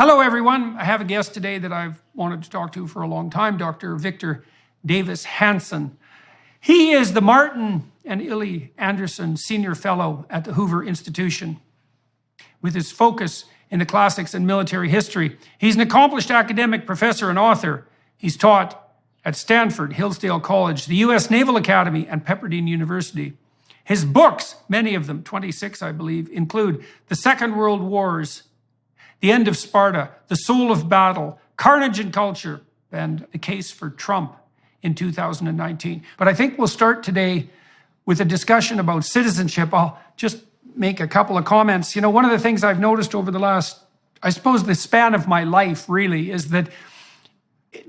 Hello, everyone. I have a guest today that I've wanted to talk to for a long time, Dr. Victor Davis Hanson. He is the Martin and Illy Anderson Senior Fellow at the Hoover Institution. With his focus in the classics and military history, he's an accomplished academic, professor, and author. He's taught at Stanford, Hillsdale College, the U.S. Naval Academy, and Pepperdine University. His books, many of them, 26 I believe, include The Second World Wars, The End of Sparta, The Soul of Battle, Carnage and Culture, and The Case for Trump in 2019. But I think we'll start today with a discussion about citizenship. I'll just make a couple of comments. You know, one of the things I've noticed over the last, I suppose the span of my life really, is that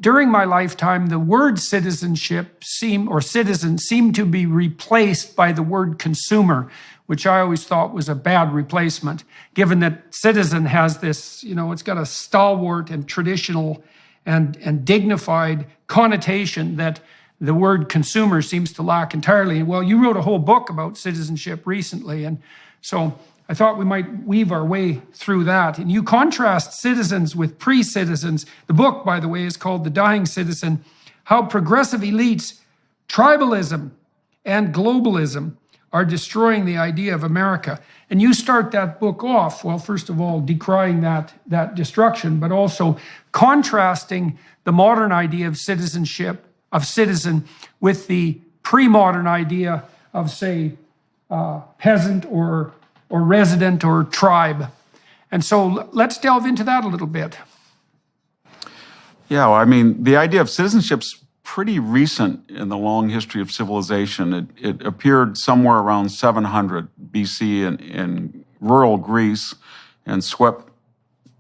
during my lifetime, the word citizenship citizen seemed to be replaced by the word consumer, which I always thought was a bad replacement, given that citizen has this, it's got a stalwart and traditional and dignified connotation that the word consumer seems to lack entirely. Well, you wrote a whole book about citizenship recently, and so I thought we might weave our way through that. And you contrast citizens with pre-citizens. The book, by the way, is called The Dying Citizen: How Progressive Elites, Tribalism, and Globalism are Destroying the Idea of America. And you start that book off, well, first of all, decrying that destruction, but also contrasting the modern idea of citizenship, of citizen, with the pre-modern idea of, say, peasant or resident or tribe. And so let's delve into that a little bit. Yeah, well, I mean, the idea of citizenship's pretty recent in the long history of civilization. It appeared somewhere around 700 BC in rural Greece and swept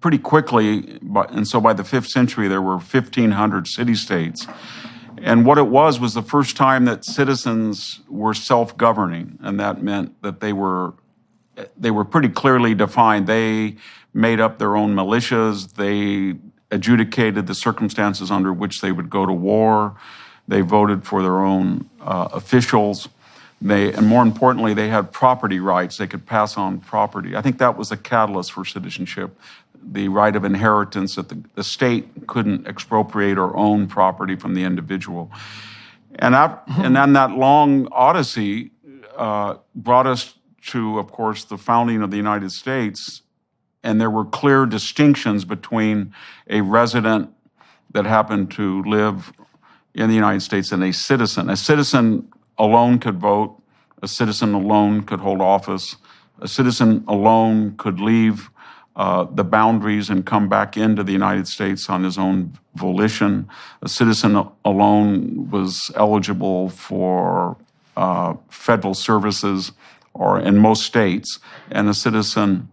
pretty quickly. And so by the 5th century, there were 1,500 city-states. And what it was the first time that citizens were self-governing, and that meant that they were pretty clearly defined. They made up their own militias. They adjudicated the circumstances under which they would go to war. They voted for their own officials. And more importantly, they had property rights. They could pass on property. I think that was a catalyst for citizenship, the right of inheritance, that the state couldn't expropriate or own property from the individual. And then that long odyssey brought us to, of course, the founding of the United States, and there were clear distinctions between a resident that happened to live in the United States and a citizen. A citizen alone could vote. A citizen alone could hold office. A citizen alone could leave the boundaries and come back into the United States on his own volition. A citizen alone was eligible for federal services or in most states, and a citizen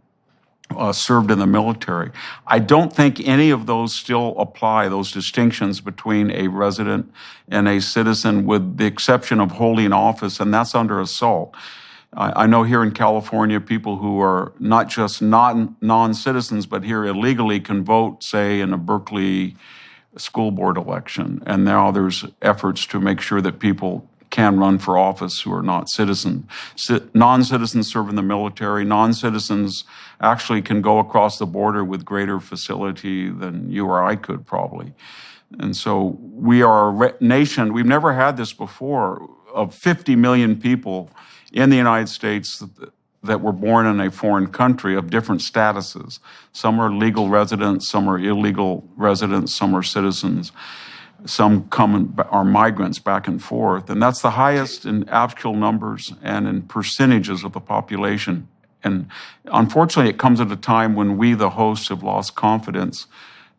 served in the military. I don't think any of those still apply, those distinctions between a resident and a citizen, with the exception of holding office, and that's under assault. I know here in California, people who are not just non-citizens, but here illegally can vote, say, in a Berkeley school board election. And now there's efforts to make sure that people can run for office who are not citizens. Non-citizens serve in the military. Non-citizens actually can go across the border with greater facility than you or I could probably. And so we are a nation, we've never had this before, of 50 million people in the United States that were born in a foreign country of different statuses. Some are legal residents, some are illegal residents, some are citizens. Some are migrants back and forth. And that's the highest in actual numbers and in percentages of the population. And unfortunately, it comes at a time when we, the hosts, have lost confidence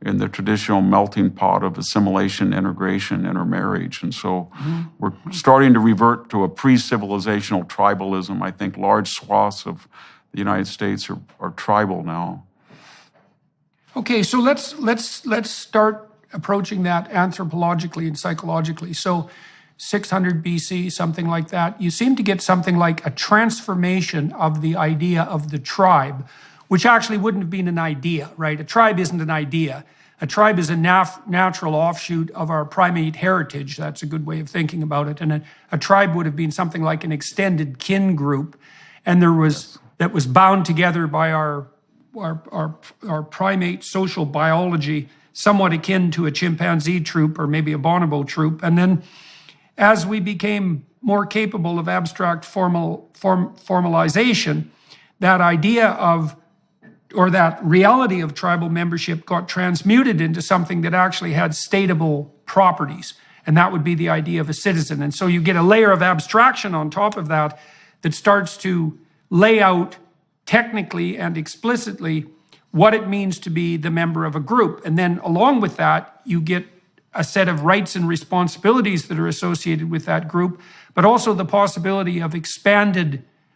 in the traditional melting pot of assimilation, integration, intermarriage. And so we're starting to revert to a pre-civilizational tribalism. I think large swaths of the United States are tribal now. Okay, so let's start approaching that anthropologically and psychologically. So 600 BC, something like that, you seem to get something like a transformation of the idea of the tribe, which actually wouldn't have been an idea, right? A tribe isn't an idea. A tribe is a natural offshoot of our primate heritage. That's a good way of thinking about it. And a tribe would have been something like an extended kin group, and that was bound together by our our primate social biology somewhat akin to a chimpanzee troop or maybe a bonobo troop. And then as we became more capable of abstract formalization, that idea of, or that reality of tribal membership got transmuted into something that actually had statable properties. And that would be the idea of a citizen. And so you get a layer of abstraction on top of that that starts to lay out technically and explicitly what it means to be the member of a group. And then along with that, you get a set of rights and responsibilities that are associated with that group, but also the possibility of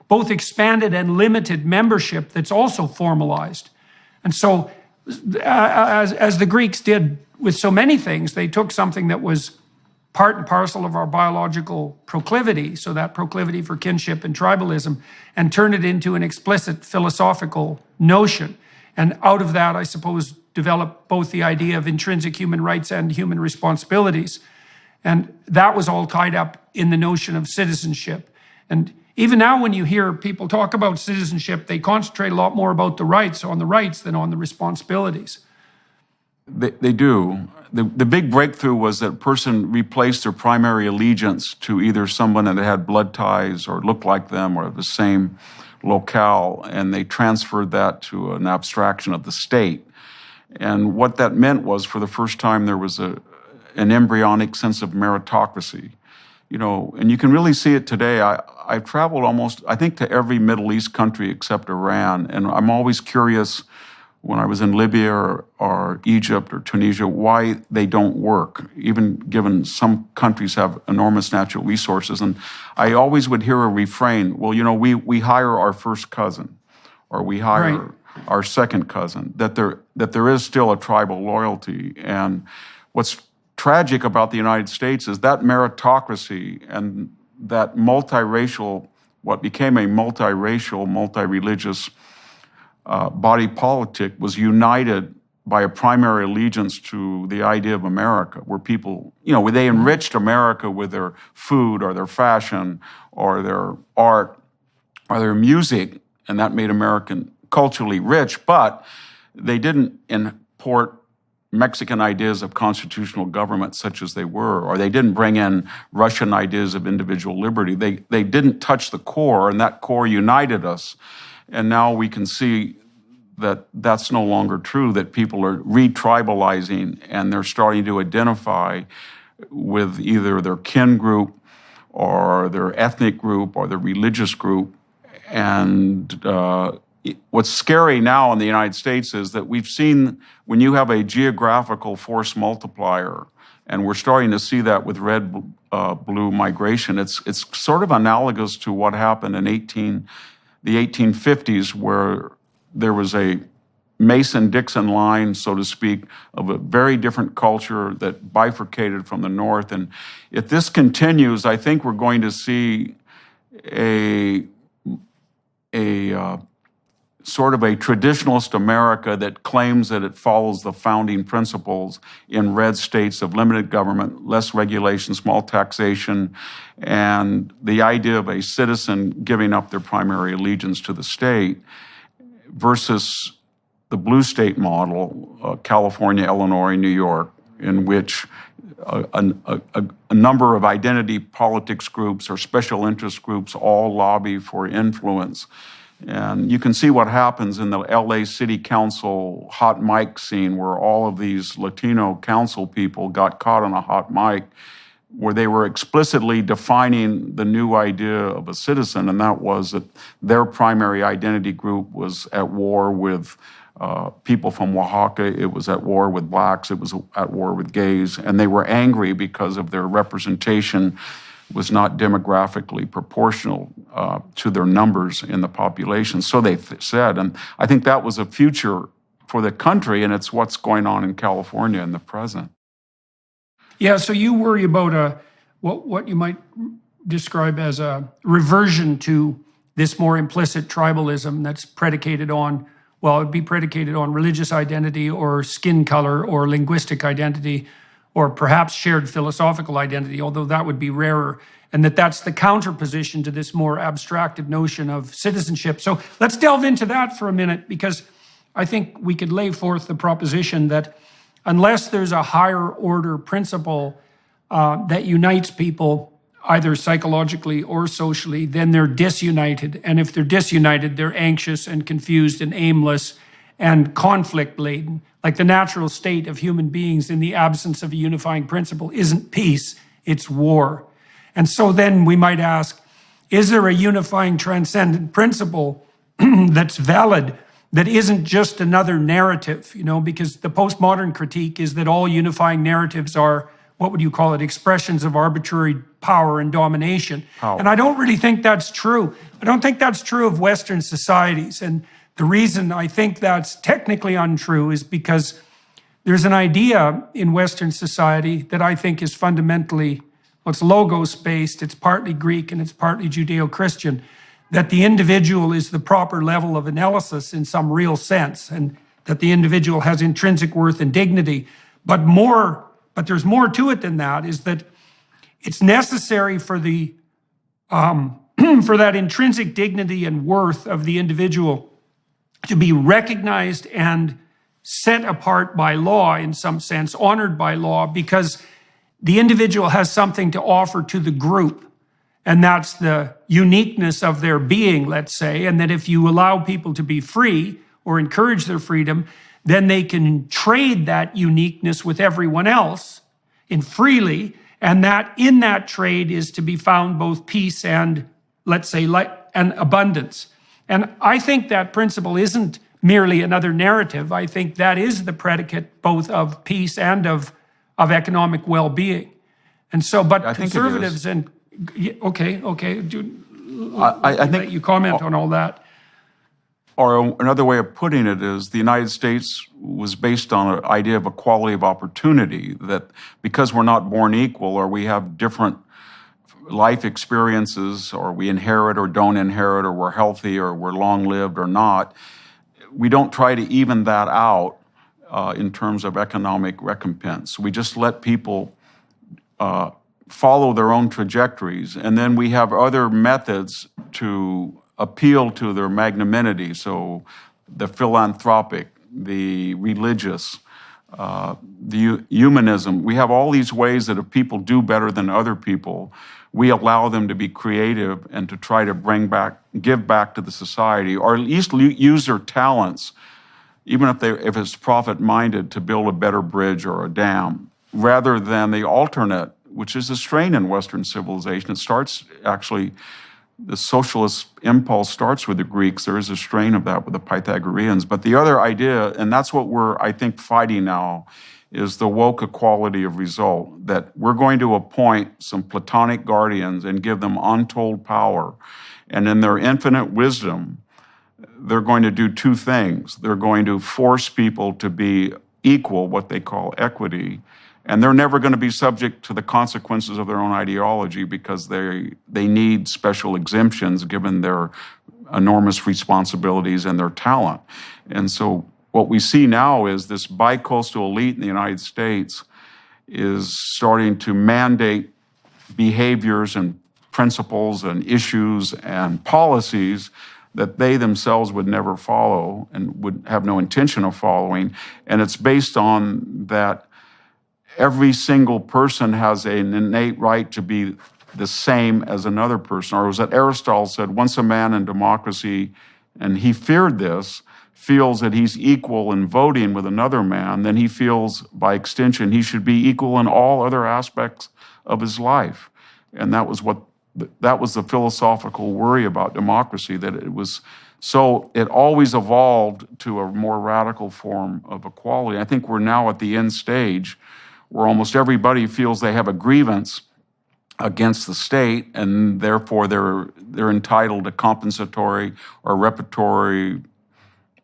both expanded and limited membership that's also formalized. And so as the Greeks did with so many things, they took something that was part and parcel of our biological proclivity, so that proclivity for kinship and tribalism, and turned it into an explicit philosophical notion. And out of that, I suppose, developed both the idea of intrinsic human rights and human responsibilities. And that was all tied up in the notion of citizenship. And even now, when you hear people talk about citizenship, they concentrate a lot more about the rights than on the responsibilities. They do. The big breakthrough was that a person replaced their primary allegiance to either someone that had blood ties or looked like them or the same locale, and they transferred that to an abstraction of the state. And what that meant was, for the first time, there was an embryonic sense of meritocracy. You know, and you can really see it today. I've traveled almost, I think, to every Middle East country except Iran, and I'm always curious when I was in Libya or Egypt or Tunisia, why they don't work, even given some countries have enormous natural resources. And I always would hear a refrain, well, you know, we hire our first cousin, or we hire our second cousin, that there is still a tribal loyalty. And what's tragic about the United States is that meritocracy and that multiracial, what became a multiracial, multi-religious body politic was united by a primary allegiance to the idea of America, where people, you know, they enriched America with their food or their fashion or their art or their music, and that made American culturally rich, but they didn't import Mexican ideas of constitutional government such as they were, or they didn't bring in Russian ideas of individual liberty. They didn't touch the core, and that core united us. And now we can see that that's no longer true, that people are re-tribalizing and they're starting to identify with either their kin group or their ethnic group or their religious group. And what's scary now in the United States is that we've seen when you have a geographical force multiplier, and we're starting to see that with red-blue migration, it's sort of analogous to what happened in the 1850s, where there was a Mason-Dixon line, so to speak, of a very different culture that bifurcated from the North. And if this continues, I think we're going to see a sort of a traditionalist America that claims that it follows the founding principles in red states of limited government, less regulation, small taxation, and the idea of a citizen giving up their primary allegiance to the state versus the blue state model, California, Illinois, New York, in which a number of identity politics groups or special interest groups all lobby for influence. And you can see what happens in the LA City Council hot mic scene, where all of these Latino council people got caught on a hot mic, where they were explicitly defining the new idea of a citizen, and that was that their primary identity group was at war with people from Oaxaca, it was at war with blacks, it was at war with gays, and they were angry because of their representation was not demographically proportional to their numbers in the population. So they said, and I think that was a future for the country, and it's what's going on in California in the present. Yeah, so you worry about what you might describe as a reversion to this more implicit tribalism that's predicated on, well, it'd be predicated on religious identity or skin color or linguistic identity, or perhaps shared philosophical identity, although that would be rarer, and that's the counterposition to this more abstracted notion of citizenship. So let's delve into that for a minute, because I think we could lay forth the proposition that unless there's a higher order principle that unites people, either psychologically or socially, then they're disunited. And if they're disunited, they're anxious and confused and aimless and conflict-laden. Like the natural state of human beings in the absence of a unifying principle isn't peace, it's war. And so then we might ask, is there a unifying transcendent principle that's valid, that isn't just another narrative? Because the postmodern critique is that all unifying narratives are, what would you call it, expressions of arbitrary power and domination. And I don't really think that's true. I don't think that's true of Western societies. And the reason I think that's technically untrue is because there's an idea in Western society that I think is fundamentally, well, it's logos-based, it's partly Greek and it's partly Judeo-Christian, that the individual is the proper level of analysis in some real sense, and that the individual has intrinsic worth and dignity. But there's more to it than that, is that it's necessary for the for that intrinsic dignity and worth of the individual to be recognized and set apart by law in some sense, honored by law, because the individual has something to offer to the group. And that's the uniqueness of their being, let's say, and that if you allow people to be free or encourage their freedom, then they can trade that uniqueness with everyone else freely, and that in that trade is to be found both peace and, let's say, and abundance. And I think that principle isn't merely another narrative. I think that is the predicate both of peace and of economic well-being. And so, but I think conservatives and, okay, I think let you comment on all that. Or another way of putting it is the United States was based on an idea of equality of opportunity, that because we're not born equal, or we have different life experiences, or we inherit or don't inherit, or we're healthy or we're long-lived or not, we don't try to even that out in terms of economic recompense. We just let people follow their own trajectories, and then we have other methods to appeal to their magnanimity. So the philanthropic, the religious, the humanism. We have all these ways that if people do better than other people, we allow them to be creative and to try to give back to the society, or at least use their talents, even if it's profit-minded, to build a better bridge or a dam, rather than the alternate, which is a strain in Western civilization. It starts actually, the socialist impulse starts with the Greeks. There is a strain of that with the Pythagoreans. But the other idea, and that's what we're, I think, fighting now, is the woke equality of result, that we're going to appoint some Platonic guardians and give them untold power. And in their infinite wisdom, they're going to do two things. They're going to force people to be equal, what they call equity, and they're never going to be subject to the consequences of their own ideology, because they need special exemptions given their enormous responsibilities and their talent. And so what we see now is this bi-coastal elite in the United States is starting to mandate behaviors and principles and issues and policies that they themselves would never follow and would have no intention of following. And it's based on that every single person has an innate right to be the same as another person. Or it was that Aristotle said, once a man in democracy, and he feared this, feels that he's equal in voting with another man, then he feels, by extension, he should be equal in all other aspects of his life. And that was the philosophical worry about democracy, that it always evolved to a more radical form of equality. I think we're now at the end stage where almost everybody feels they have a grievance against the state, and therefore they're entitled to compensatory or reparatory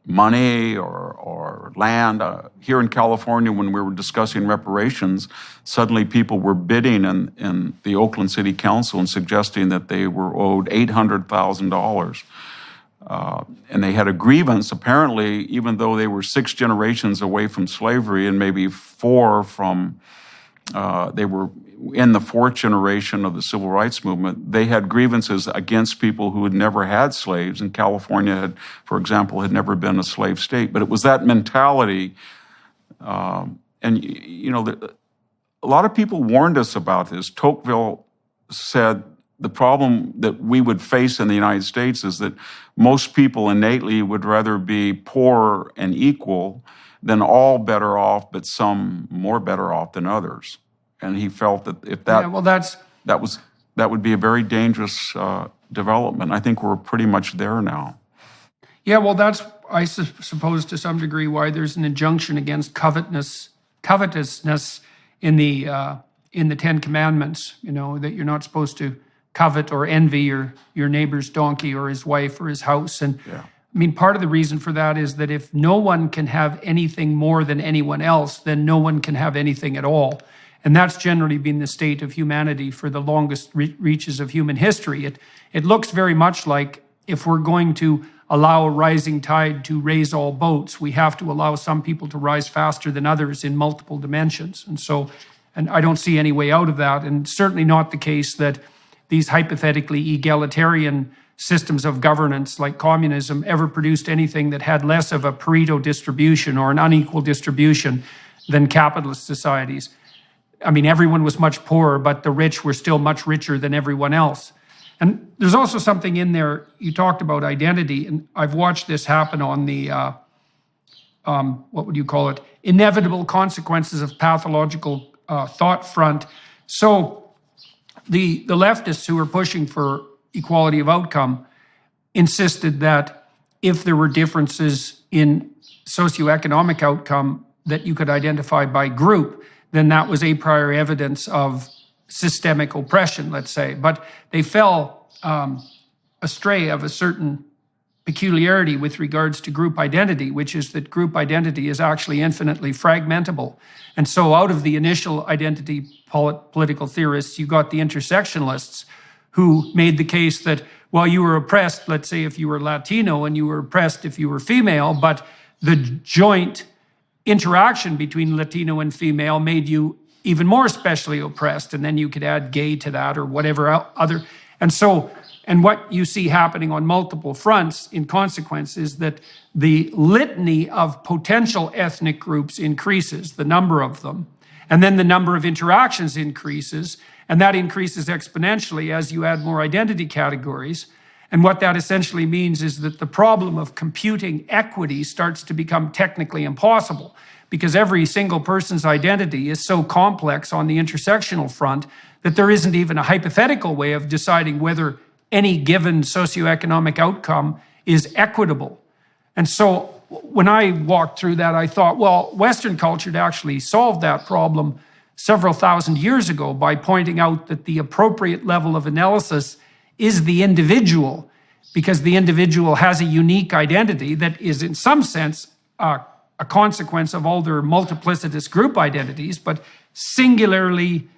money or land. Here in California, when we were discussing reparations, suddenly people were bidding in the Oakland City Council and suggesting that they were owed $800,000. And they had a grievance, apparently, even though they were 6 generations away from slavery and maybe 4 from, they were in the fourth generation of the civil rights movement, they had grievances against people who had never had slaves. And California had, for example, had never been a slave state. But it was that mentality. And, you know, a lot of people warned us about this. Tocqueville said the problem that we would face in the United States is that most people innately would rather be poor and equal than all better off, but some more better off than others. And he felt that if that that would be a very dangerous development. I think we're pretty much there now. Yeah, well, that's, I suppose, to some degree, why there's an injunction against covetousness in the Ten Commandments. You know, that you're not supposed to covet or envy your neighbor's donkey or his wife or his house. And Yeah. I mean, part of the reason for that is that if no one can have anything more than anyone else, then no one can have anything at all. And that's generally been the state of humanity for the longest reaches of human history. It looks very much like if we're going to allow a rising tide to raise all boats, we have to allow some people to rise faster than others in multiple dimensions. And I don't see any way out of that, and certainly not the case that these hypothetically egalitarian systems of governance like communism ever produced anything that had less of a Pareto distribution or an unequal distribution than capitalist societies. I mean, everyone was much poorer, but the rich were still much richer than everyone else. And there's also something in there, you talked about identity, and I've watched this happen on the, what would you call it, inevitable consequences of pathological thought front. So the leftists who are pushing for equality of outcome insisted that if there were differences in socioeconomic outcome that you could identify by group, then that was a priori evidence of systemic oppression, let's say. But they fell astray of a certain peculiarity with regards to group identity, which is that group identity is actually infinitely fragmentable. And so out of the initial identity political theorists, you got the intersectionalists who made the case that, well, you were oppressed, let's say if you were Latino, and you were oppressed if you were female, but the joint interaction between Latino and female made you even more especially oppressed, and then you could add gay to that or whatever other. And what you see happening on multiple fronts in consequence is that the litany of potential ethnic groups increases, the number of them, and then the number of interactions increases, and that increases exponentially as you add more identity categories. And what that essentially means is that the problem of computing equity starts to become technically impossible, because every single person's identity is so complex on the intersectional front that there isn't even a hypothetical way of deciding whether any given socioeconomic outcome is equitable. And so when I walked through that, I thought, well, Western culture had actually solved that problem several thousand years ago by pointing out that the appropriate level of analysis is the individual, because the individual has a unique identity that is in some sense a consequence of all their multiplicitous group identities, but singularly,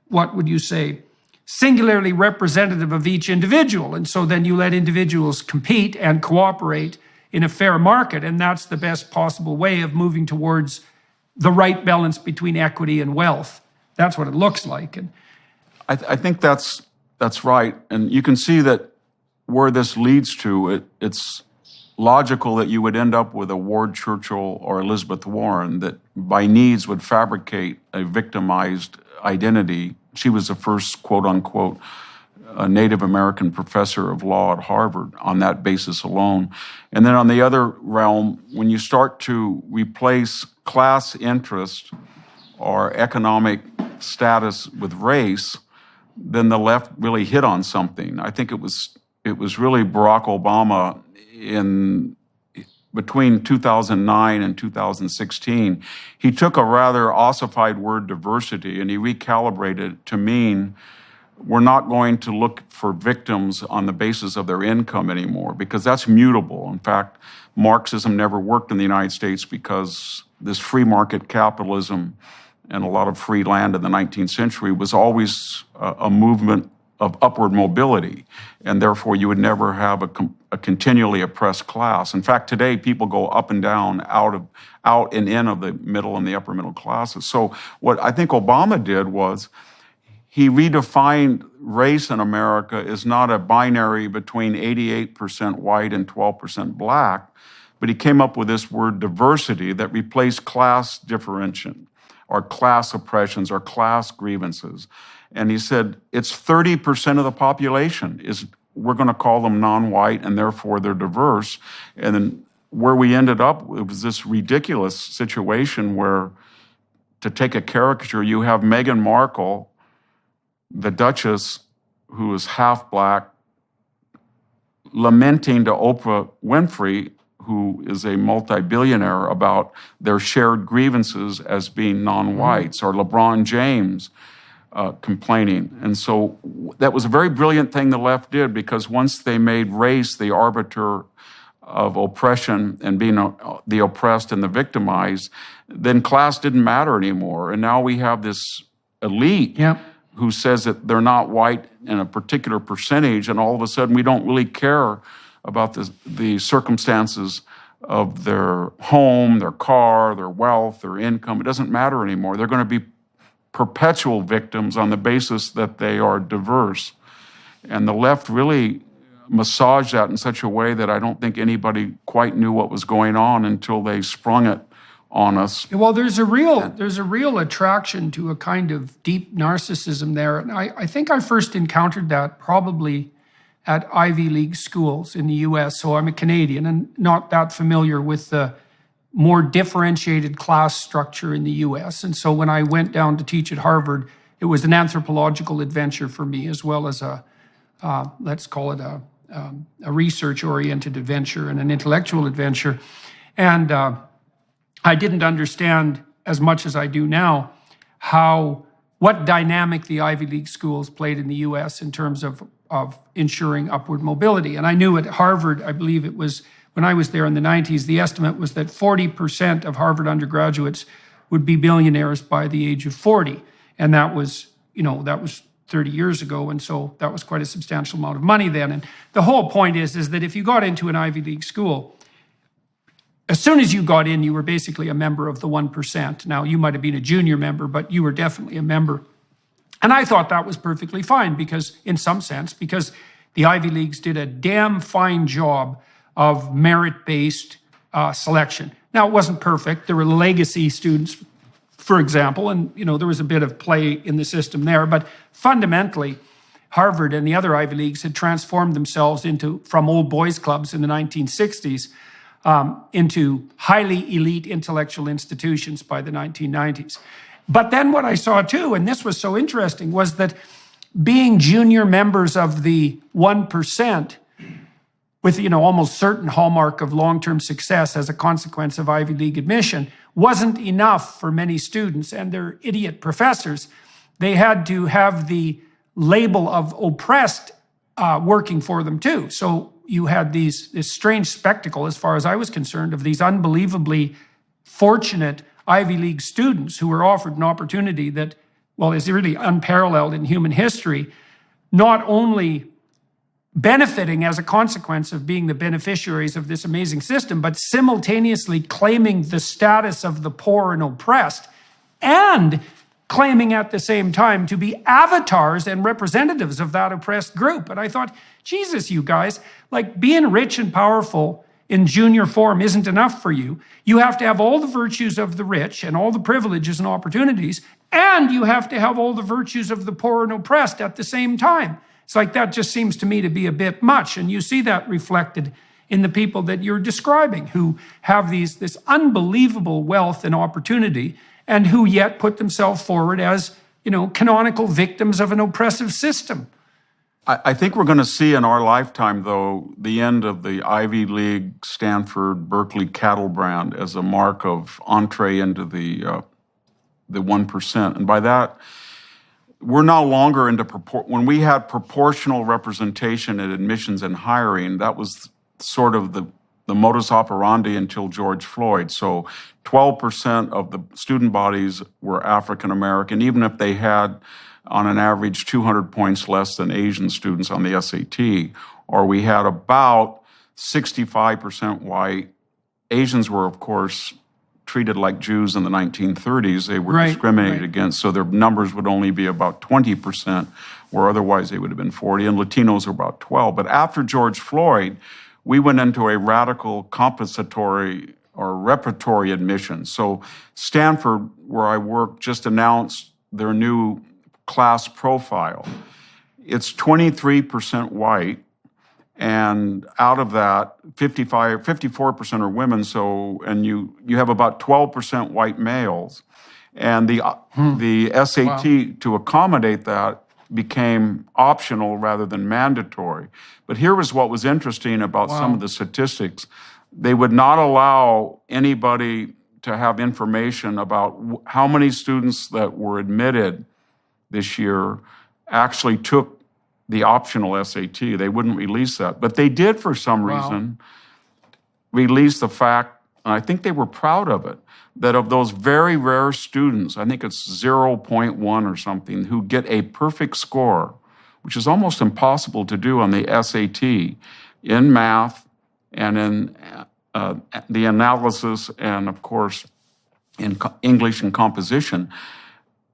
what would you say, singularly representative of each individual. And so then you let individuals compete and cooperate in a fair market, and that's the best possible way of moving towards the right balance between equity and wealth. That's what it looks like. And I think that's right. And you can see that where this leads to, it's logical that you would end up with a Ward Churchill or Elizabeth Warren that by needs would fabricate a victimized identity. She was the first, quote unquote, a Native American professor of law at Harvard on that basis alone. And then on the other realm, when you start to replace class interest or economic status with race, then the left really hit on something. I think it was really Barack Obama in between 2009 and 2016. He took a rather ossified word, diversity, and he recalibrated it to mean we're not going to look for victims on the basis of their income anymore, because that's mutable. In fact, Marxism never worked in the United States because this free market capitalism and a lot of free land in the 19th century was always a movement of upward mobility, and therefore you would never have a continually oppressed class. In fact, today people go up and down, out and in of the middle and the upper middle classes. So what I think Obama did was he redefined race in America as not a binary between 88% white and 12% black, but he came up with this word diversity that replaced class differentiation or class oppressions or class grievances. And he said it's 30% of the population we're going to call them non-white and therefore they're diverse. And then where we ended up, it was this ridiculous situation where, to take a caricature, you have Meghan Markle, the Duchess, who is half black, lamenting to Oprah Winfrey, who is a multi-billionaire, about their shared grievances as being non-whites, or LeBron James complaining. And so that was a very brilliant thing the left did, because once they made race the arbiter of oppression and being the oppressed and the victimized, then class didn't matter anymore. And now we have this elite who says that they're not white in a particular percentage, and all of a sudden we don't really care about the circumstances of their home, their car, their wealth, their income. It doesn't matter anymore. They're going to be perpetual victims on the basis that they are diverse. And the left really massaged that in such a way that I don't think anybody quite knew what was going on until they sprung it on us. Well, there's a real attraction to a kind of deep narcissism there. And I think I first encountered that probably at Ivy League schools in the US. So I'm a Canadian and not that familiar with the more differentiated class structure in the US. And so when I went down to teach at Harvard, it was an anthropological adventure for me, as well as let's call it a research-oriented adventure and an intellectual adventure. And I didn't understand as much as I do now what dynamic the Ivy League schools played in the US in terms of ensuring upward mobility. And I knew at Harvard, I believe it was when I was there in the 90s, the estimate was that 40% of Harvard undergraduates would be billionaires by the age of 40. And that was 30 years ago. And so that was quite a substantial amount of money then. And the whole point is that if you got into an Ivy League school, as soon as you got in, you were basically a member of the 1%. Now, you might have been a junior member, but you were definitely a member. And I thought that was perfectly fine because the Ivy Leagues did a damn fine job of merit-based selection. Now, it wasn't perfect. There were legacy students, for example, and there was a bit of play in the system there. But fundamentally, Harvard and the other Ivy Leagues had transformed themselves from old boys clubs in the 1960s into highly elite intellectual institutions by the 1990s. But then what I saw too, and this was so interesting, was that being junior members of the 1%, with almost certain hallmark of long-term success as a consequence of Ivy League admission, wasn't enough for many students and their idiot professors. They had to have the label of oppressed working for them too. So you had this strange spectacle, as far as I was concerned, of these unbelievably fortunate Ivy League students who were offered an opportunity that, is really unparalleled in human history, not only benefiting as a consequence of being the beneficiaries of this amazing system, but simultaneously claiming the status of the poor and oppressed, and claiming at the same time to be avatars and representatives of that oppressed group. And I thought, Jesus, you guys, being rich and powerful in junior form isn't enough for you. You have to have all the virtues of the rich and all the privileges and opportunities, and you have to have all the virtues of the poor and oppressed at the same time. It's that just seems to me to be a bit much. And you see that reflected in the people that you're describing, who have this unbelievable wealth and opportunity, and who yet put themselves forward as, canonical victims of an oppressive system. I think we're going to see in our lifetime, though, the end of the Ivy League, Stanford, Berkeley cattle brand as a mark of entree into the 1%. And by that, we're no longer into when we had proportional representation at admissions and hiring, that was sort of the modus operandi until George Floyd. So 12% of the student bodies were African American, even if they had, on an average, 200 points less than Asian students on the SAT, or we had about 65% white. Asians were, of course, treated like Jews in the 1930s. They were Right, discriminated right. against, so their numbers would only be about 20%, where otherwise they would have been 40, and Latinos are about 12. But after George Floyd, we went into a radical compensatory or repertory admission. So Stanford, where I work, just announced their new class profile. It's 23% white, and out of that, 54% are women. So, and you have about 12% white males, and the SAT to accommodate that became optional rather than mandatory. But here was what was interesting about some of the statistics: they would not allow anybody to have information about how many students that were admitted this year actually took the optional SAT. They wouldn't release that. But they did, for some reason, release the fact, and I think they were proud of it, that of those very rare students, I think it's 0.1 or something, who get a perfect score, which is almost impossible to do on the SAT, in math and in the analysis and, of course, in English and composition,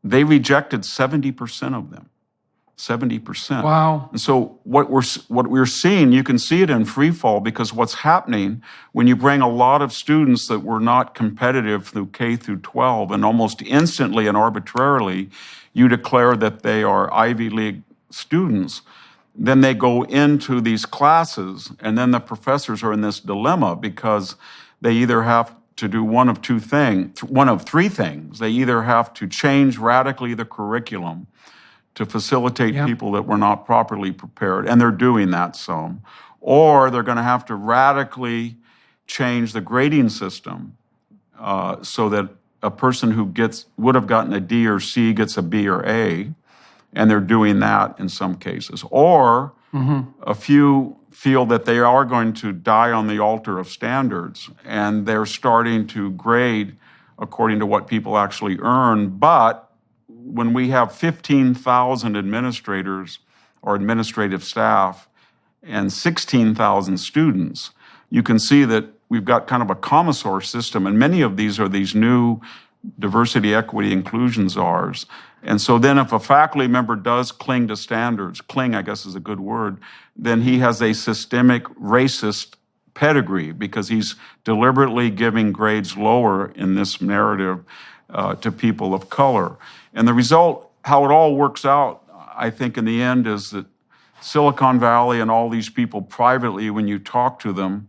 they rejected 70% of them. 70%. Wow. And so what we're seeing, you can see it in free fall, because what's happening when you bring a lot of students that were not competitive through K through 12, and almost instantly and arbitrarily you declare that they are Ivy League students, then they go into these classes, and then the professors are in this dilemma, because they either have to do one of three things. They either have to change radically the curriculum to facilitate people that were not properly prepared, and they're doing that some, or they're going to have to radically change the grading system so that a person who would have gotten a D or C gets a B or A, and they're doing that in some cases. Or a few feel that they are going to die on the altar of standards, and they're starting to grade according to what people actually earn. But when we have 15,000 administrators or administrative staff and 16,000 students, you can see that we've got kind of a commissar system, and many of these are these new diversity, equity, inclusion czars. And so then if a faculty member does cling to standards, cling, I guess is a good word, then he has a systemic racist pedigree, because he's deliberately giving grades lower in this narrative to people of color. And the result, how it all works out, I think in the end, is that Silicon Valley and all these people privately, when you talk to them,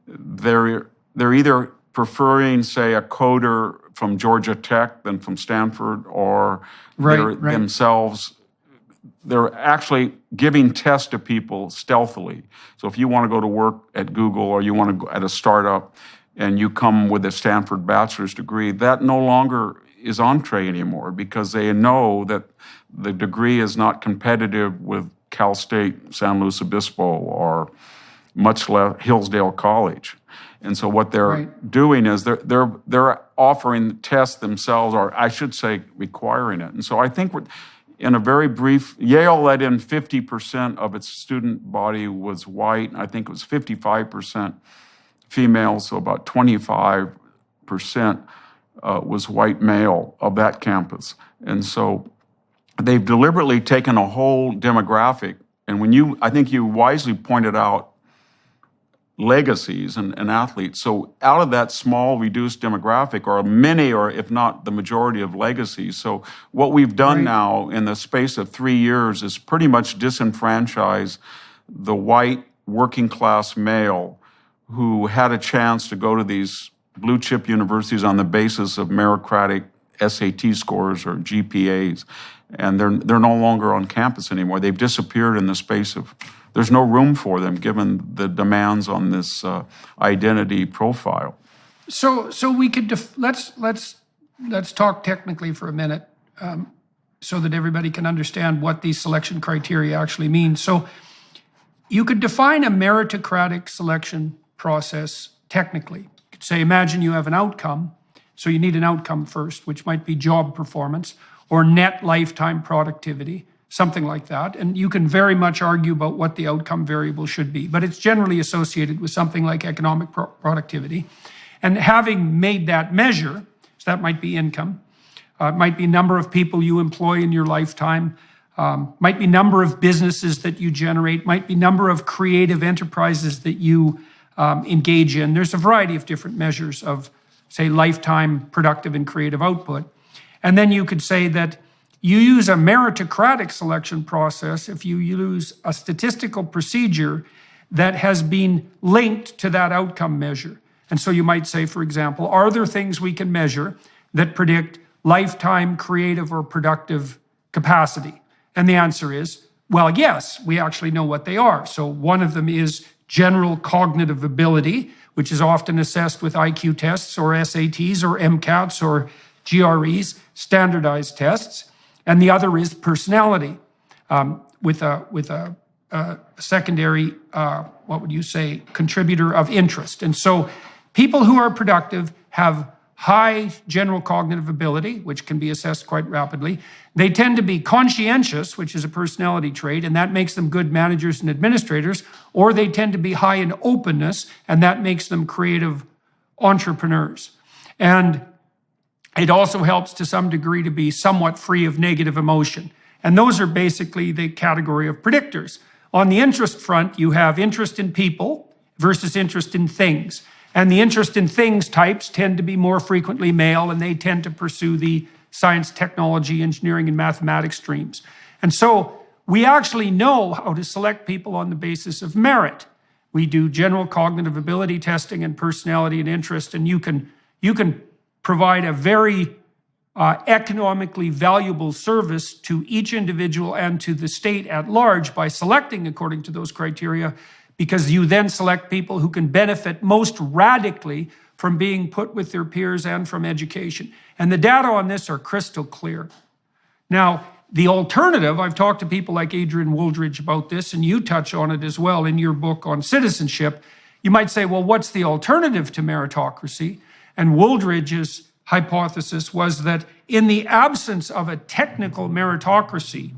they're either preferring, say, a coder from Georgia Tech than from Stanford, or themselves, they're actually giving tests to people stealthily. So if you want to go to work at Google, or you want to go at a startup, and you come with a Stanford bachelor's degree, that no longer is entree anymore, because they know that the degree is not competitive with Cal State, San Luis Obispo, or much less Hillsdale College. And so what they're doing is they're offering tests themselves, or I should say requiring it. And so I think we're in a very brief, Yale let in 50% of its student body was white. I think it was 55% female, so about 25% was white male of that campus. And so they've deliberately taken a whole demographic. And I think you wisely pointed out legacies and athletes. So out of that small reduced demographic are many, or if not the majority, of legacies. So what we've done now in the space of 3 years is pretty much disenfranchise the white working class male who had a chance to go to these blue chip universities on the basis of meritocratic SAT scores or GPAs. And they're no longer on campus anymore. They've disappeared in the space of, there's no room for them given the demands on this identity profile. So we could let's talk technically for a minute, so that everybody can understand what these selection criteria actually mean. So you could define a meritocratic selection process technically. You could say, imagine you have an outcome, so you need an outcome first, which might be job performance or net lifetime productivity, something like that. And you can very much argue about what the outcome variable should be, but it's generally associated with something like economic productivity. And having made that measure, so that might be income, it might be number of people you employ in your lifetime, might be number of businesses that you generate, might be number of creative enterprises that you engage in. There's a variety of different measures of, say, lifetime productive and creative output. And then you could say that you use a meritocratic selection process if you use a statistical procedure that has been linked to that outcome measure. And so you might say, for example, are there things we can measure that predict lifetime creative or productive capacity? And the answer is, well, yes, we actually know what they are. So one of them is general cognitive ability, which is often assessed with IQ tests or SATs or MCATs or GREs, standardized tests. And the other is personality, with a secondary, what would you say, contributor of interest. And so people who are productive have high general cognitive ability, which can be assessed quite rapidly. They tend to be conscientious, which is a personality trait, and that makes them good managers and administrators, or they tend to be high in openness, and that makes them creative entrepreneurs. And it also helps to some degree to be somewhat free of negative emotion. And those are basically the category of predictors. On the interest front, you have interest in people versus interest in things. And the interest in things types tend to be more frequently male, and they tend to pursue the science, technology, engineering, and mathematics streams. And so we actually know how to select people on the basis of merit. We do general cognitive ability testing and personality and interest, and you can provide a very economically valuable service to each individual and to the state at large by selecting according to those criteria, because you then select people who can benefit most radically from being put with their peers and from education. And the data on this are crystal clear. Now, the alternative, I've talked to people like Adrian Wooldridge about this, and you touch on it as well in your book on citizenship. You might say, well, what's the alternative to meritocracy? And Wooldridge's hypothesis was that in the absence of a technical meritocracy,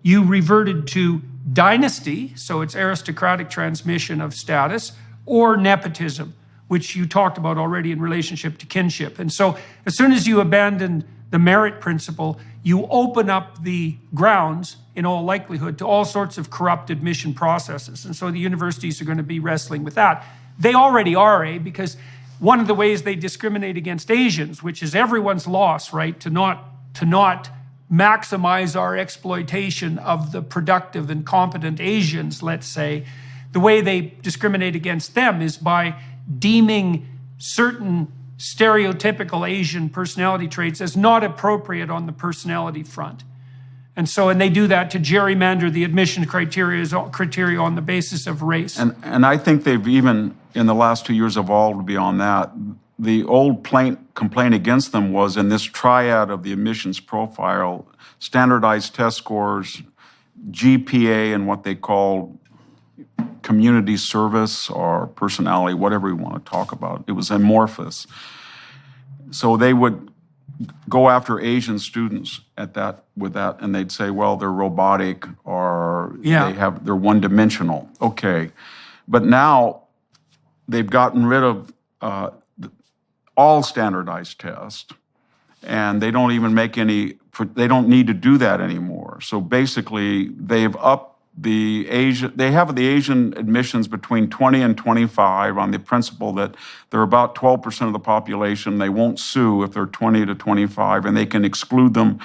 you reverted to dynasty, so it's aristocratic transmission of status, or nepotism, which you talked about already in relationship to kinship. And so as soon as you abandon the merit principle, you open up the grounds, in all likelihood, to all sorts of corrupt admission processes. And so the universities are going to be wrestling with that. They already are, because one of the ways they discriminate against Asians, which is everyone's loss, right, to not maximize our exploitation of the productive and competent Asians, let's say, the way they discriminate against them is by deeming certain stereotypical Asian personality traits as not appropriate on the personality front. And they do that to gerrymander the admission criteria on the basis of race. And I think they've even, in the last 2 years, evolved beyond that. The old complaint against them was in this triad of the admissions profile, standardized test scores, GPA, and what they call community service or personality, whatever we want to talk about. It was amorphous. So they would go after Asian students with that, and they'd say, well, they're robotic or they're one-dimensional. Okay. But now they've gotten rid of all standardized tests, and they don't even they don't need to do that anymore. So basically, they've upped they have the Asian admissions between 20 and 25 on the principle that they're about 12% of the population. They won't sue if they're 20 to 25, and they can exclude them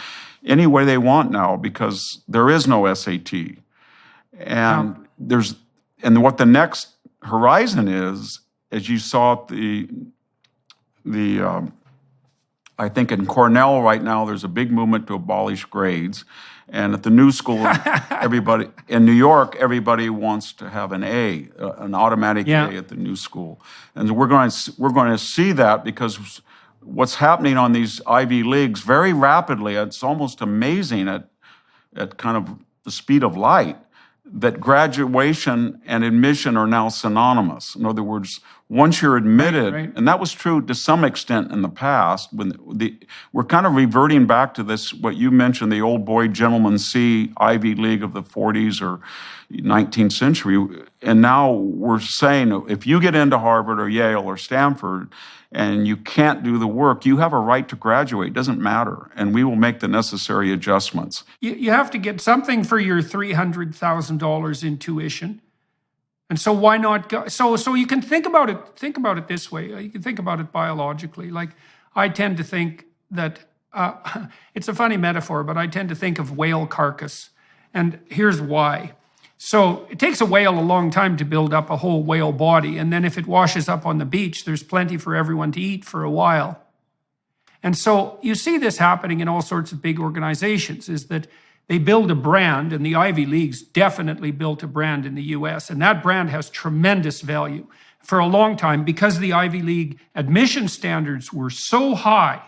any way they want now because there is no SAT. And what the next horizon is, as you saw at I think in Cornell right now, there's a big movement to abolish grades. And at the new school, in New York, everybody wants to have an A, an automatic A at the new school. And we're going to see that because what's happening on these Ivy Leagues very rapidly, it's almost amazing at kind of the speed of light, that graduation and admission are now synonymous. In other words, once you're admitted, Right. and that was true to some extent in the past, we're kind of reverting back to this, what you mentioned, the old boy gentleman C Ivy League of the 40s or 19th century. And now we're saying if you get into Harvard or Yale or Stanford and you can't do the work, you have a right to graduate. It doesn't matter. And we will make the necessary adjustments. You have to get something for your $300,000 in tuition. And so why not go? So you can think about it this way. You can think about it biologically. Like I tend to think that it's a funny metaphor, but I tend to think of whale carcass. And here's why. So it takes a whale a long time to build up a whole whale body. And then if it washes up on the beach, there's plenty for everyone to eat for a while. And so you see this happening in all sorts of big organizations, is that they build a brand, and the Ivy Leagues definitely built a brand in the US, and that brand has tremendous value. For a long time, because the Ivy League admission standards were so high,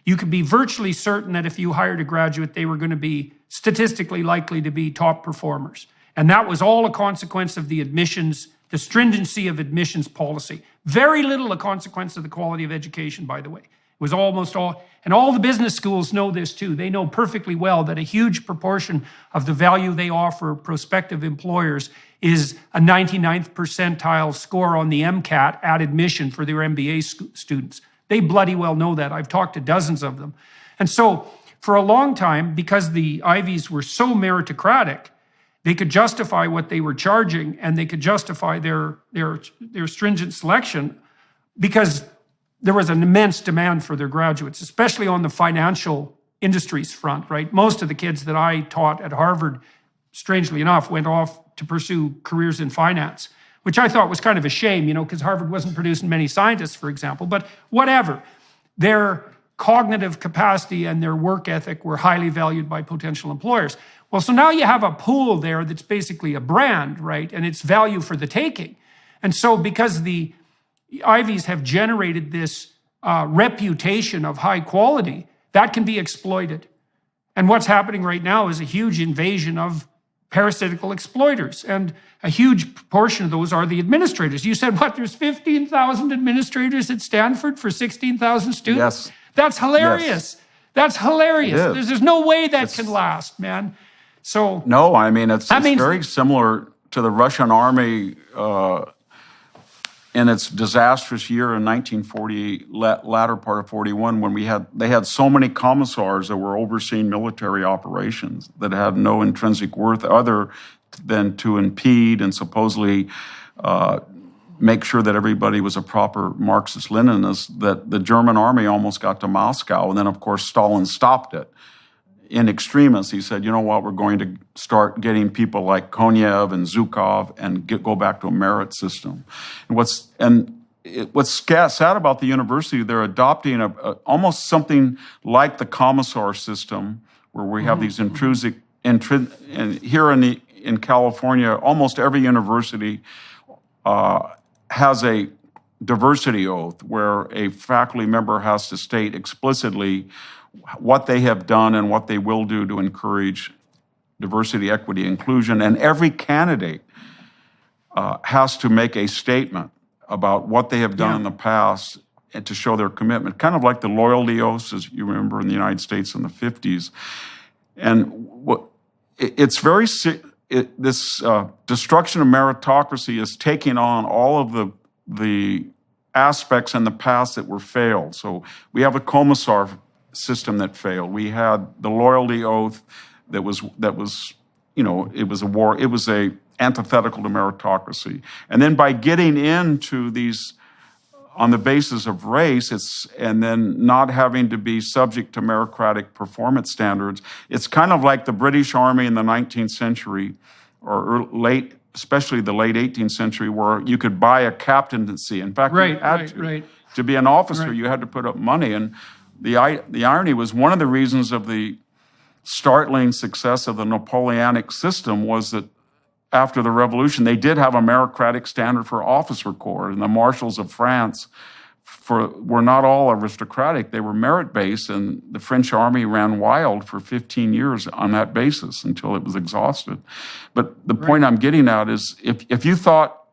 you could be virtually certain that if you hired a graduate, they were going to be statistically likely to be top performers. And that was all a consequence of the admissions, the stringency of admissions policy. Very little a consequence of the quality of education, by the way. It was almost all, and all the business schools know this too. They know perfectly well that a huge proportion of the value they offer prospective employers is a 99th percentile score on the MCAT at admission for their MBA students. They bloody well know that. I've talked to dozens of them. And so for a long time, because the Ivies were so meritocratic, they could justify what they were charging, and they could justify their stringent selection because there was an immense demand for their graduates, especially on the financial industries front, right? Most of the kids that I taught at Harvard, strangely enough, went off to pursue careers in finance, which I thought was kind of a shame, because Harvard wasn't producing many scientists, for example, but whatever. Their cognitive capacity and their work ethic were highly valued by potential employers. Well, so now you have a pool there that's basically a brand, right? And it's value for the taking. And so because the Ivies have generated this reputation of high quality, that can be exploited. And what's happening right now is a huge invasion of parasitical exploiters. And a huge portion of those are the administrators. You said, what, there's 15,000 administrators at Stanford for 16,000 students? Yes. That's hilarious. Yes. That's hilarious. There's no way that can last, man. So no, I mean, it's very similar to the Russian army in its disastrous year in 1940, latter part of 41, when they had so many commissars that were overseeing military operations that had no intrinsic worth other than to impede and supposedly make sure that everybody was a proper Marxist-Leninist, that the German army almost got to Moscow. And then, of course, Stalin stopped it. In extremis, he said, you know what, we're going to start getting people like Konev and Zhukov and go back to a merit system. And what's sad about the university, they're adopting almost something like the commissar system, where we have these intrinsic, and here in California, almost every university has a diversity oath where a faculty member has to state explicitly what they have done and what they will do to encourage diversity, equity, inclusion. And every candidate has to make a statement about what they have done in the past and to show their commitment, kind of like the loyalty oaths, as you remember in the United States in the 50s. And it's very, this destruction of meritocracy is taking on all of the aspects in the past that were failed. So we have a commissar system that failed. We had the loyalty oath that was it was a war. It was a antithetical to meritocracy. And then by getting into these on the basis of race, and then not having to be subject to meritocratic performance standards, it's kind of like the British Army in the 19th century, or especially the late 18th century, where you could buy a captaincy. In fact, you had to be an officer, you had to put up money. And the irony was, one of the reasons of the startling success of the Napoleonic system was that after the revolution, they did have a meritocratic standard for officer corps, and the marshals of France were not all aristocratic. They were merit-based, and the French army ran wild for 15 years on that basis until it was exhausted. But the point I'm getting at is, if you thought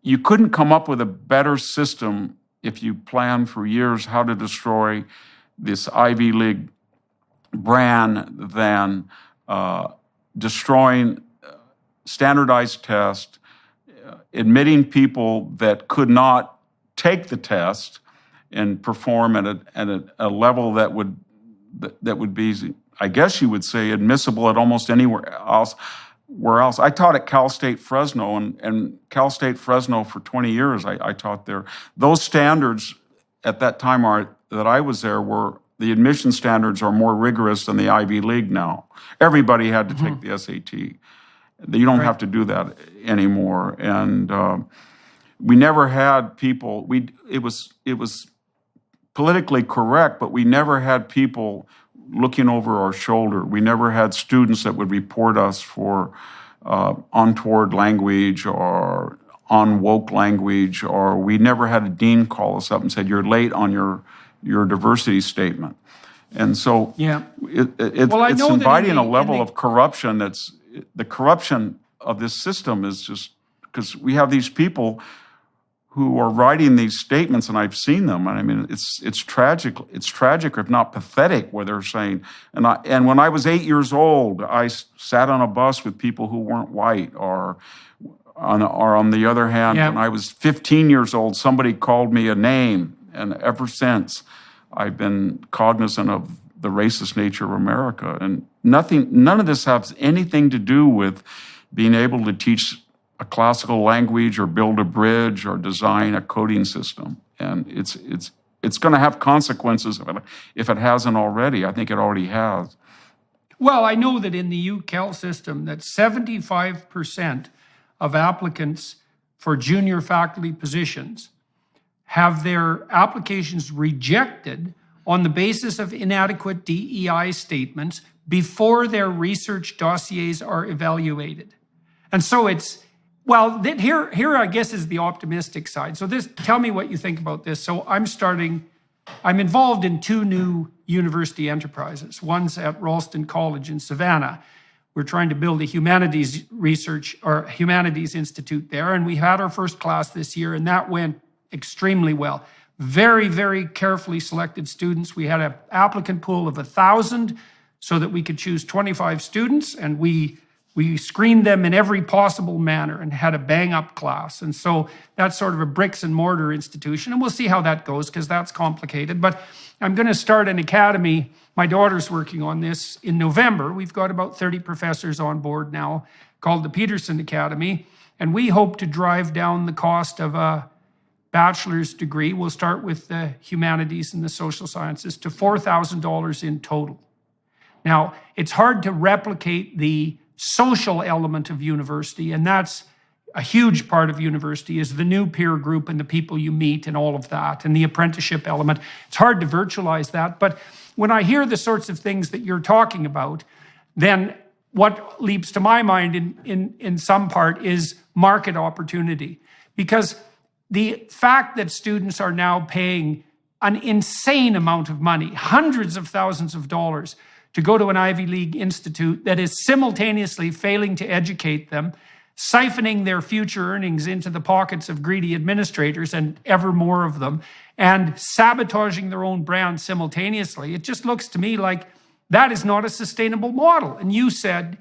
you couldn't come up with a better system if you planned for years how to destroy this Ivy League brand than destroying standardized tests, admitting people that could not take the test and perform at a level that would be, I guess you would say, admissible at almost anywhere else. I taught at Cal State Fresno, and Cal State Fresno for 20 years I taught there. Those standards at that time that I was there were, the admission standards are more rigorous than the Ivy League now. Everybody had to take the SAT. You don't have to do that anymore. And we never had people, it was politically correct, but we never had people looking over our shoulder. We never had students that would report us for untoward language or unwoke language, or we never had a dean call us up and said, "You're late on your diversity statement." And so it's inviting a level of corruption that's, the corruption of this system is just, because we have these people who are writing these statements, and I've seen them, and I mean, it's tragic. It's tragic, if not pathetic, where they're saying, and when I was 8 years old, I sat on a bus with people who weren't white, or on the other hand, when I was 15 years old, somebody called me a name, and ever since, I've been cognizant of the racist nature of America, and none of this has anything to do with being able to teach a classical language or build a bridge or design a coding system. And it's going to have consequences if it hasn't already. I think it already has. Well, I know that in the UCal system that 75% of applicants for junior faculty positions have their applications rejected on the basis of inadequate DEI statements before their research dossiers are evaluated. And so here I guess is the optimistic side. So tell me what you think about this. So I'm involved in two new university enterprises. One's at Ralston College in Savannah. We're trying to build a humanities research or humanities institute there. And we had our first class this year, and that went extremely well. Very, very carefully selected students. We had an applicant pool of 1,000 so that we could choose 25 students, and we screened them in every possible manner and had a bang-up class. And so that's sort of a bricks and mortar institution, and we'll see how that goes because that's complicated. But I'm going to start an academy. My daughter's working on this in November. We've got about 30 professors on board now, called the Peterson Academy, and we hope to drive down the cost of a bachelor's degree. We'll start with the humanities and the social sciences to $4,000 in total. Now, it's hard to replicate the social element of university, and that's a huge part of university, is the new peer group and the people you meet and all of that, and the apprenticeship element. It's hard to virtualize that, but when I hear the sorts of things that you're talking about, then what leaps to my mind in some part is market opportunity. Because the fact that students are now paying an insane amount of money, hundreds of thousands of dollars, to go to an Ivy League institute that is simultaneously failing to educate them, siphoning their future earnings into the pockets of greedy administrators and ever more of them, and sabotaging their own brand simultaneously. It just looks to me like that is not a sustainable model. And you said,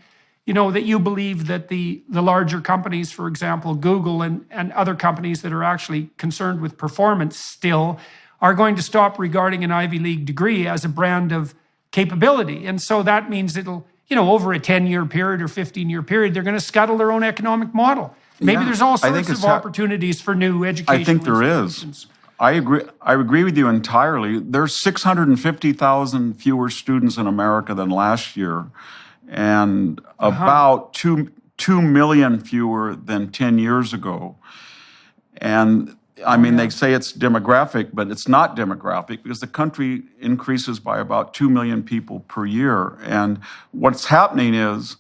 that you believe that the larger companies, for example, Google and other companies that are actually concerned with performance still, are going to stop regarding an Ivy League degree as a brand of capability. And so that means it'll, over a 10-year period or 15-year period, they're going to scuttle their own economic model. Maybe there's all sorts of opportunities for new education. I think there is. I agree with you entirely. There's 650,000 fewer students in America than last year, and about 2 million fewer than 10 years ago. And I mean, they say it's demographic, but it's not demographic because the country increases by about 2 million people per year. And what's happening is,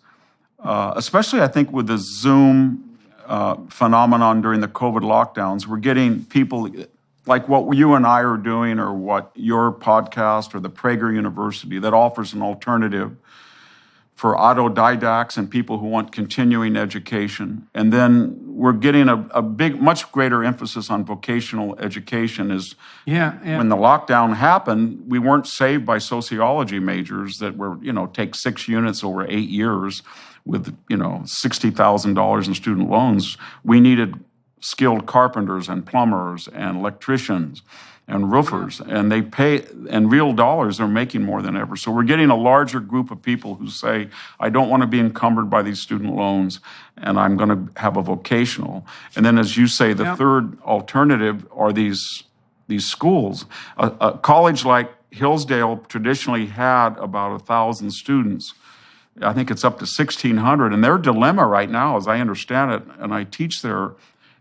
especially I think with the Zoom phenomenon during the COVID lockdowns, we're getting people like what you and I are doing, or what your podcast or the Prager University that offers an alternative for autodidacts and people who want continuing education. And then we're getting a much greater emphasis on vocational education. When the lockdown happened, we weren't saved by sociology majors that were, take 6 units over 8 years with, $60,000 in student loans. We needed skilled carpenters and plumbers and electricians and roofers, and they pay, and real dollars, they're making more than ever. So we're getting a larger group of people who say, I don't want to be encumbered by these student loans, and I'm going to have a vocational. And then, as you say, the third alternative are these schools. A college like Hillsdale traditionally had about 1,000 students. I think it's up to 1,600, and their dilemma right now, as I understand it, and I teach there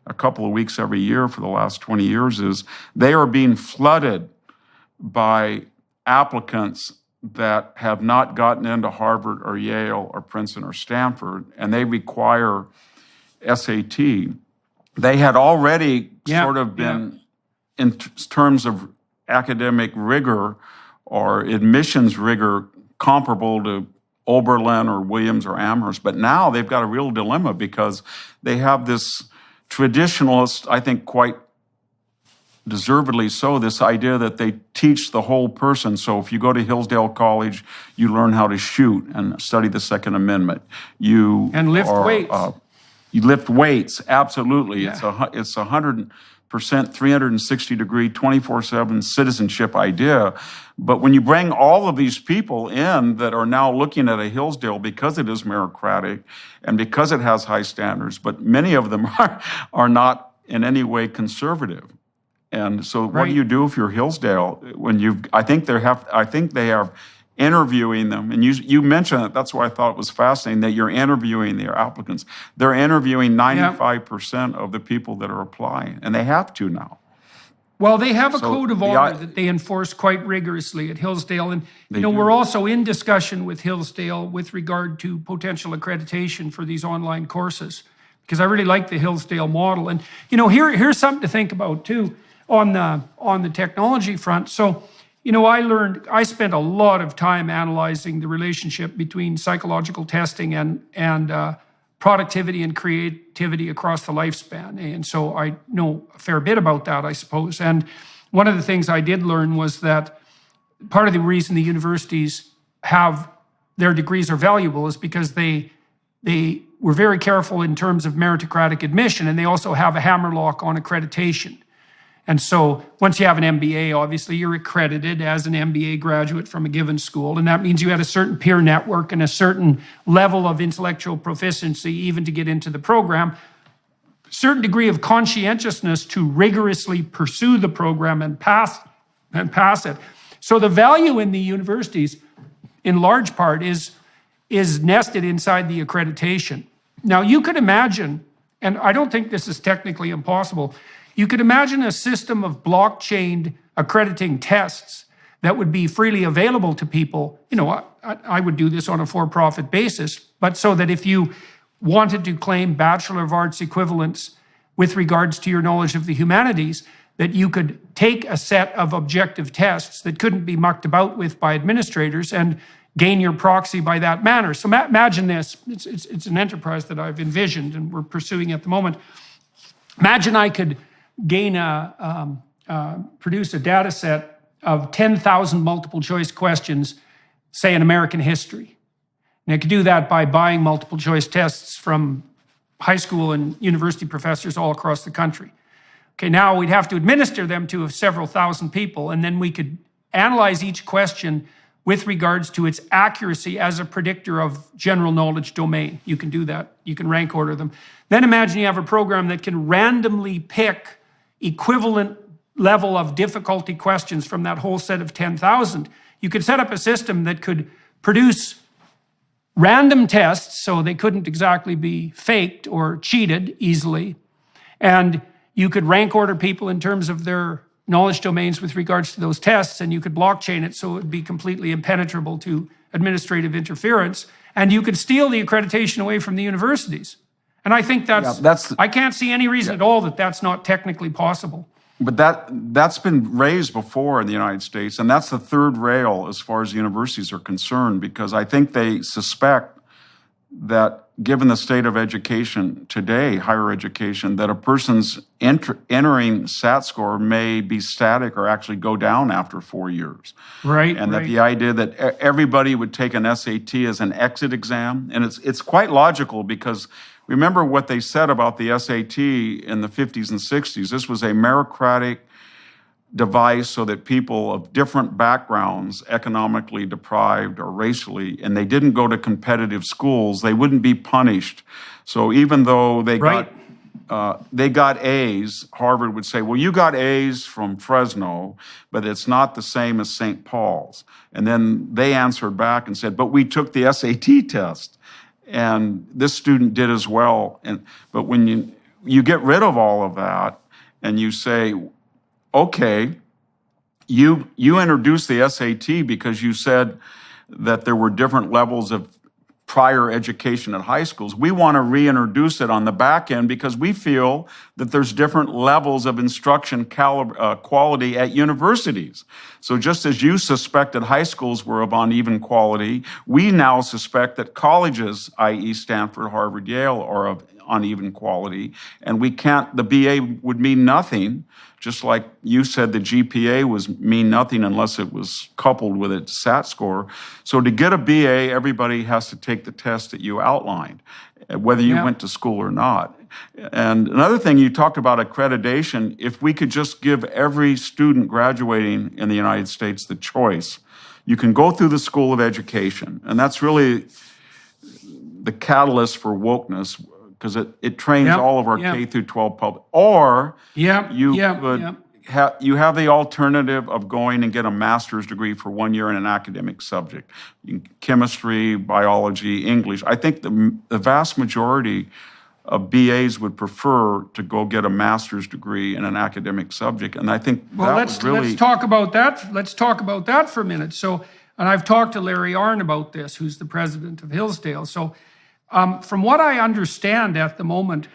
a couple of weeks every year for the last 20 years, is they are being flooded by applicants that have not gotten into Harvard or Yale or Princeton or Stanford, and they require SAT. They had already sort of been, in terms of academic rigor or admissions rigor, comparable to Oberlin or Williams or Amherst, but now they've got a real dilemma because they have this traditionalist, I think quite deservedly so, this idea that they teach the whole person. So if you go to Hillsdale College, you learn how to shoot and study the Second Amendment. And lift weights. You lift weights, absolutely. Yeah. It's 100% 360-degree, 24/7 citizenship idea. But when you bring all of these people in that are now looking at a Hillsdale because it is meritocratic and because it has high standards, but many of them are not in any way conservative. And so what do you do if you're Hillsdale when I think they are interviewing them, and you mentioned it, that's why I thought it was fascinating that you're interviewing their applicants. They're interviewing 95% of the people that are applying, and they have to now. Well, they have a code of honor that they enforce quite rigorously at Hillsdale. And, we're also in discussion with Hillsdale with regard to potential accreditation for these online courses, because I really like the Hillsdale model. And, here's something to think about, too, on the technology front. So, I spent a lot of time analyzing the relationship between psychological testing and productivity and creativity across the lifespan. And so I know a fair bit about that, I suppose. And one of the things I did learn was that part of the reason the universities have their degrees are valuable is because they were very careful in terms of meritocratic admission, and they also have a hammerlock on accreditation. And so once you have an MBA, obviously you're accredited as an MBA graduate from a given school. And that means you had a certain peer network and a certain level of intellectual proficiency even to get into the program, certain degree of conscientiousness to rigorously pursue the program and pass it. So the value in the universities, in large part, is nested inside the accreditation. Now you could imagine, and I don't think this is technically impossible, you could imagine a system of blockchain accrediting tests that would be freely available to people. I would do this on a for-profit basis, but so that if you wanted to claim Bachelor of Arts equivalents with regards to your knowledge of the humanities, that you could take a set of objective tests that couldn't be mucked about with by administrators and gain your proxy by that manner. So imagine this. It's an enterprise that I've envisioned and we're pursuing at the moment. Imagine I could produce a data set of 10,000 multiple choice questions, say in American history. And I could do that by buying multiple choice tests from high school and university professors all across the country. Okay, now we'd have to administer them to several thousand people, and then we could analyze each question with regards to its accuracy as a predictor of general knowledge domain. You can do that. You can rank order them. Then imagine you have a program that can randomly pick equivalent level of difficulty questions from that whole set of 10,000. You could set up a system that could produce random tests, so they couldn't exactly be faked or cheated easily. And you could rank order people in terms of their knowledge domains with regards to those tests, and you could blockchain it so it would be completely impenetrable to administrative interference. And you could steal the accreditation away from the universities. And I think I can't see any reason at all that that's not technically possible. But that's been raised before in the United States, and that's the third rail as far as universities are concerned, because I think they suspect that given the state of education today, higher education, that a person's entering SAT score may be static or actually go down after 4 years. Right. And that the idea that everybody would take an SAT as an exit exam, and it's quite logical because remember what they said about the SAT in the 50s and 60s. This was a meritocratic device so that people of different backgrounds, economically deprived or racially, and they didn't go to competitive schools, they wouldn't be punished. So even though they got A's, Harvard would say, well, you got A's from Fresno, but it's not the same as St. Paul's. And then they answered back and said, but we took the SAT test. And this student did as well. But when you get rid of all of that and you say, okay, you introduced the SAT because you said that there were different levels of prior education at high schools. We want to reintroduce it on the back end because we feel that there's different levels of instruction quality at universities. So just as you suspected high schools were of uneven quality, we now suspect that colleges, i.e. Stanford, Harvard, Yale, are of uneven quality. And the BA would mean nothing, just like you said the GPA was mean nothing unless it was coupled with a SAT score. So to get a BA, everybody has to take the test that you outlined, whether you went to school or not. And another thing, you talked about accreditation. If we could just give every student graduating in the United States the choice, you can go through the School of Education, and that's really the catalyst for wokeness, because it trains all of our K through 12 public. Or you have the alternative of going and get a master's degree for 1 year in an academic subject, chemistry, biology, English. I think the vast majority of BAs would prefer to go get a master's degree in an academic subject, and I think let's talk about that. Let's talk about that for a minute. So, and I've talked to Larry Arnn about this, who's the president of Hillsdale. So. From what I understand at the moment,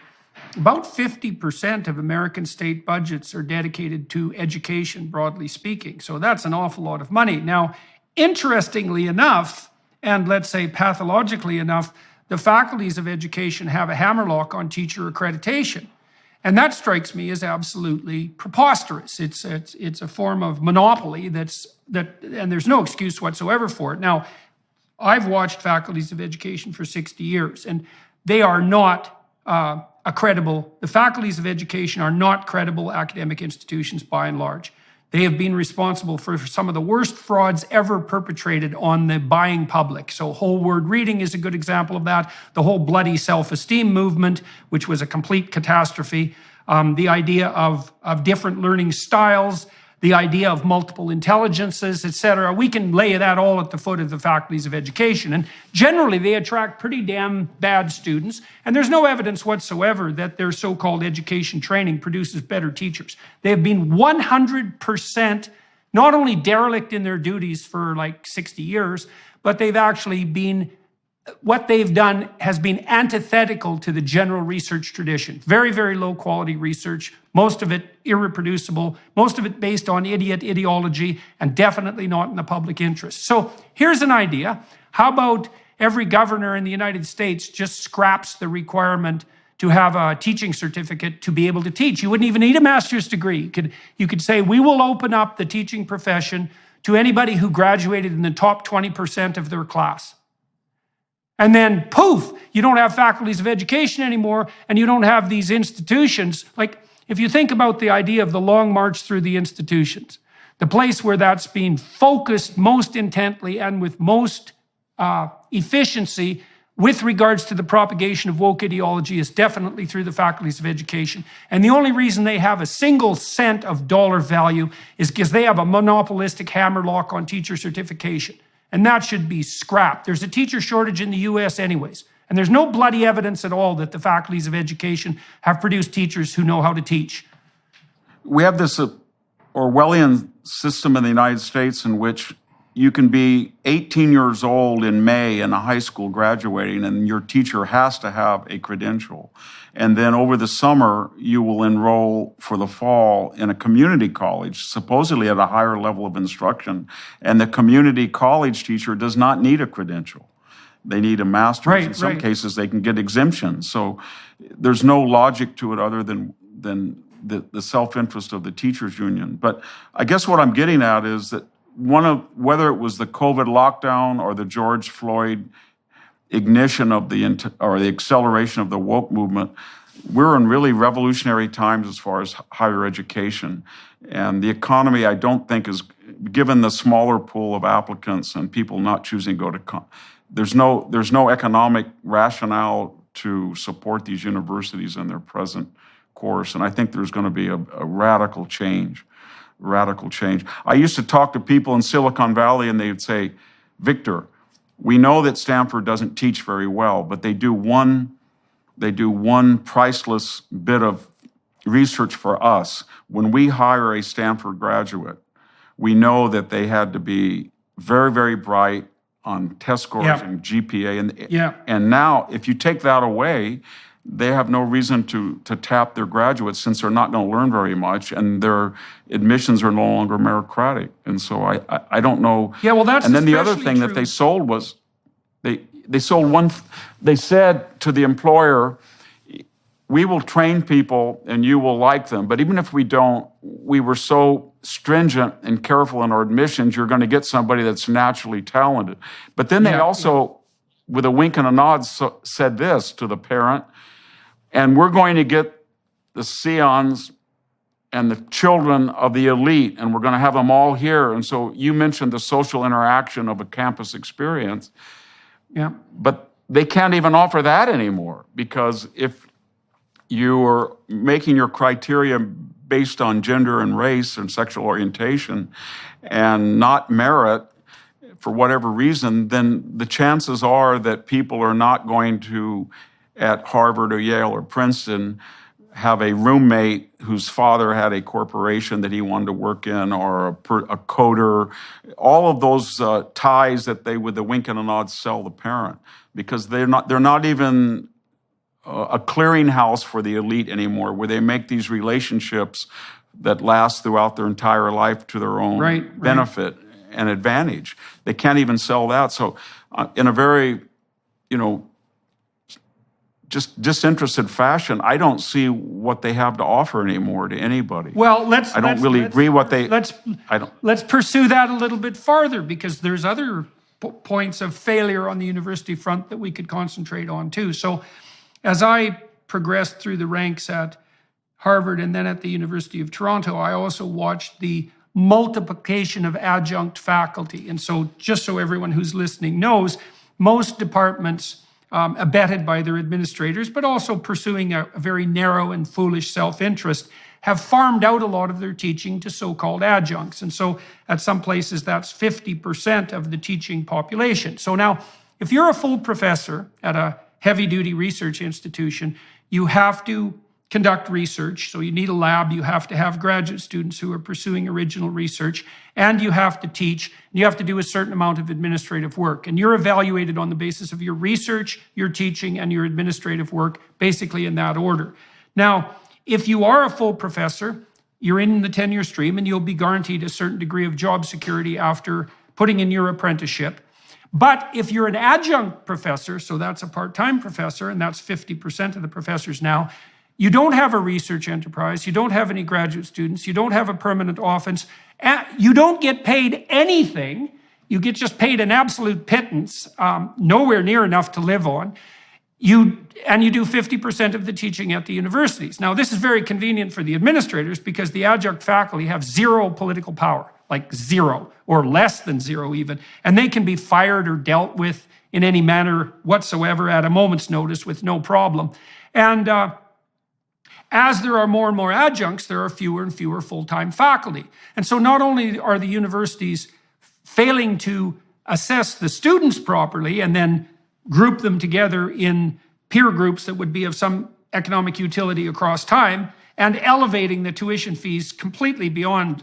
about 50% of American state budgets are dedicated to education, broadly speaking. So that's an awful lot of money. Now, interestingly enough, and let's say pathologically enough, the faculties of education have a hammerlock on teacher accreditation. And that strikes me as absolutely preposterous. It's a form of monopoly and there's no excuse whatsoever for it. Now, I've watched faculties of education for 60 years, and they are not the faculties of education are not credible academic institutions by and large. They have been responsible for some of the worst frauds ever perpetrated on the buying public. So whole word reading is a good example of that. The whole bloody self-esteem movement, which was a complete catastrophe. The idea of different learning styles, the idea of multiple intelligences, etc. We can lay that all at the foot of the faculties of education. And generally, they attract pretty damn bad students. And there's no evidence whatsoever that their so-called education training produces better teachers. They have been 100% not only derelict in their duties for like 60 years, but they've actually been what they've done has been antithetical to the general research tradition. Very, very low quality research, most of it irreproducible, most of it based on idiot ideology, and definitely not in the public interest. So here's an idea. How about every governor in the United States just scraps the requirement to have a teaching certificate to be able to teach? You wouldn't even need a master's degree. You could say, we will open up the teaching profession to anybody who graduated in the top 20% of their class. And then, poof, you don't have faculties of education anymore, and you don't have these institutions. Like, if you think about the idea of the long march through the institutions, the place where that's being focused most intently and with most efficiency with regards to the propagation of woke ideology is definitely through the faculties of education. And the only reason they have a single cent of dollar value is because they have a monopolistic hammerlock on teacher certification. And that should be scrapped. There's a teacher shortage in the US anyways. And there's no bloody evidence at all that the faculties of education have produced teachers who know how to teach. We have this Orwellian system in the United States in which you can be 18 years old in May in a high school graduating, and your teacher has to have a credential. And then over the summer, you will enroll for the fall in a community college, supposedly at a higher level of instruction. And the community college teacher does not need a credential. they need a master's. Right, in some right. cases, they can get exemptions. So there's no logic to it other than the self-interest of the teachers union. But I guess what I'm getting at is that whether it was the COVID lockdown or the George Floyd ignition of the acceleration of the woke movement, we're in really revolutionary times as far as higher education. And the economy, I don't think, is, given the smaller pool of applicants and people not choosing to go to, there's no economic rationale to support these universities in their present course. And I think there's going to be a radical change. I used to talk to people in Silicon Valley and they'd say, Victor, we know that Stanford doesn't teach very well, but they do one priceless bit of research for us. When we hire a Stanford graduate, we know that they had to be very, very bright on test scores and GPA. And now, if you take that away, they have no reason to tap their graduates since they're not going to learn very much, and their admissions are no longer meritocratic. And so I don't know. Yeah, well, that's and then the other especially thing true. that they sold was they sold one. They said to the employer, "We will train people, and you will like them. But even if we don't, we were so stringent and careful in our admissions. You're going to get somebody that's naturally talented." But then they also, with a wink and a nod, said this to the parent. And we're going to get the scions and the children of the elite, and we're going to have them all here. And so you mentioned the social interaction of a campus experience. Yeah. But they can't even offer that anymore, because if you are making your criteria based on gender and race and sexual orientation and not merit, for whatever reason, then the chances are that people are not going to, at Harvard or Yale or Princeton, have a roommate whose father had a corporation that he wanted to work in, or a coder, all of those ties that they, with a wink and a nod, sell the parent, because they're not even a clearinghouse for the elite anymore, where they make these relationships that last throughout their entire life to their own benefit and advantage. They can't even sell that. So in a very, just disinterested fashion, I don't see what they have to offer anymore to anybody. Well, let's pursue that a little bit farther, because there's other points of failure on the university front that we could concentrate on too. So as I progressed through the ranks at Harvard and then at the University of Toronto, I also watched the multiplication of adjunct faculty. And so just so everyone who's listening knows, most departments, abetted by their administrators, but also pursuing a very narrow and foolish self-interest, have farmed out a lot of their teaching to so-called adjuncts. And so at some places, that's 50% of the teaching population. So now, if you're a full professor at a heavy-duty research institution, you have to conduct research. So you need a lab, you have to have graduate students who are pursuing original research, and you have to teach, and you have to do a certain amount of administrative work. And you're evaluated on the basis of your research, your teaching, and your administrative work, basically in that order. Now, if you are a full professor, you're in the tenure stream, and you'll be guaranteed a certain degree of job security after putting in your apprenticeship. But if you're an adjunct professor, so that's a part-time professor, and that's 50% of the professors now, you don't have a research enterprise, you don't have any graduate students, you don't have a permanent office, you don't get paid anything, you get just paid an absolute pittance, nowhere near enough to live on, and you do 50% of the teaching at the universities. Now, this is very convenient for the administrators, because the adjunct faculty have zero political power, like zero, or less than zero even, and they can be fired or dealt with in any manner whatsoever at a moment's notice with no problem. And as there are more and more adjuncts, there are fewer and fewer full-time faculty. And so not only are the universities failing to assess the students properly and then group them together in peer groups that would be of some economic utility across time, and elevating the tuition fees completely beyond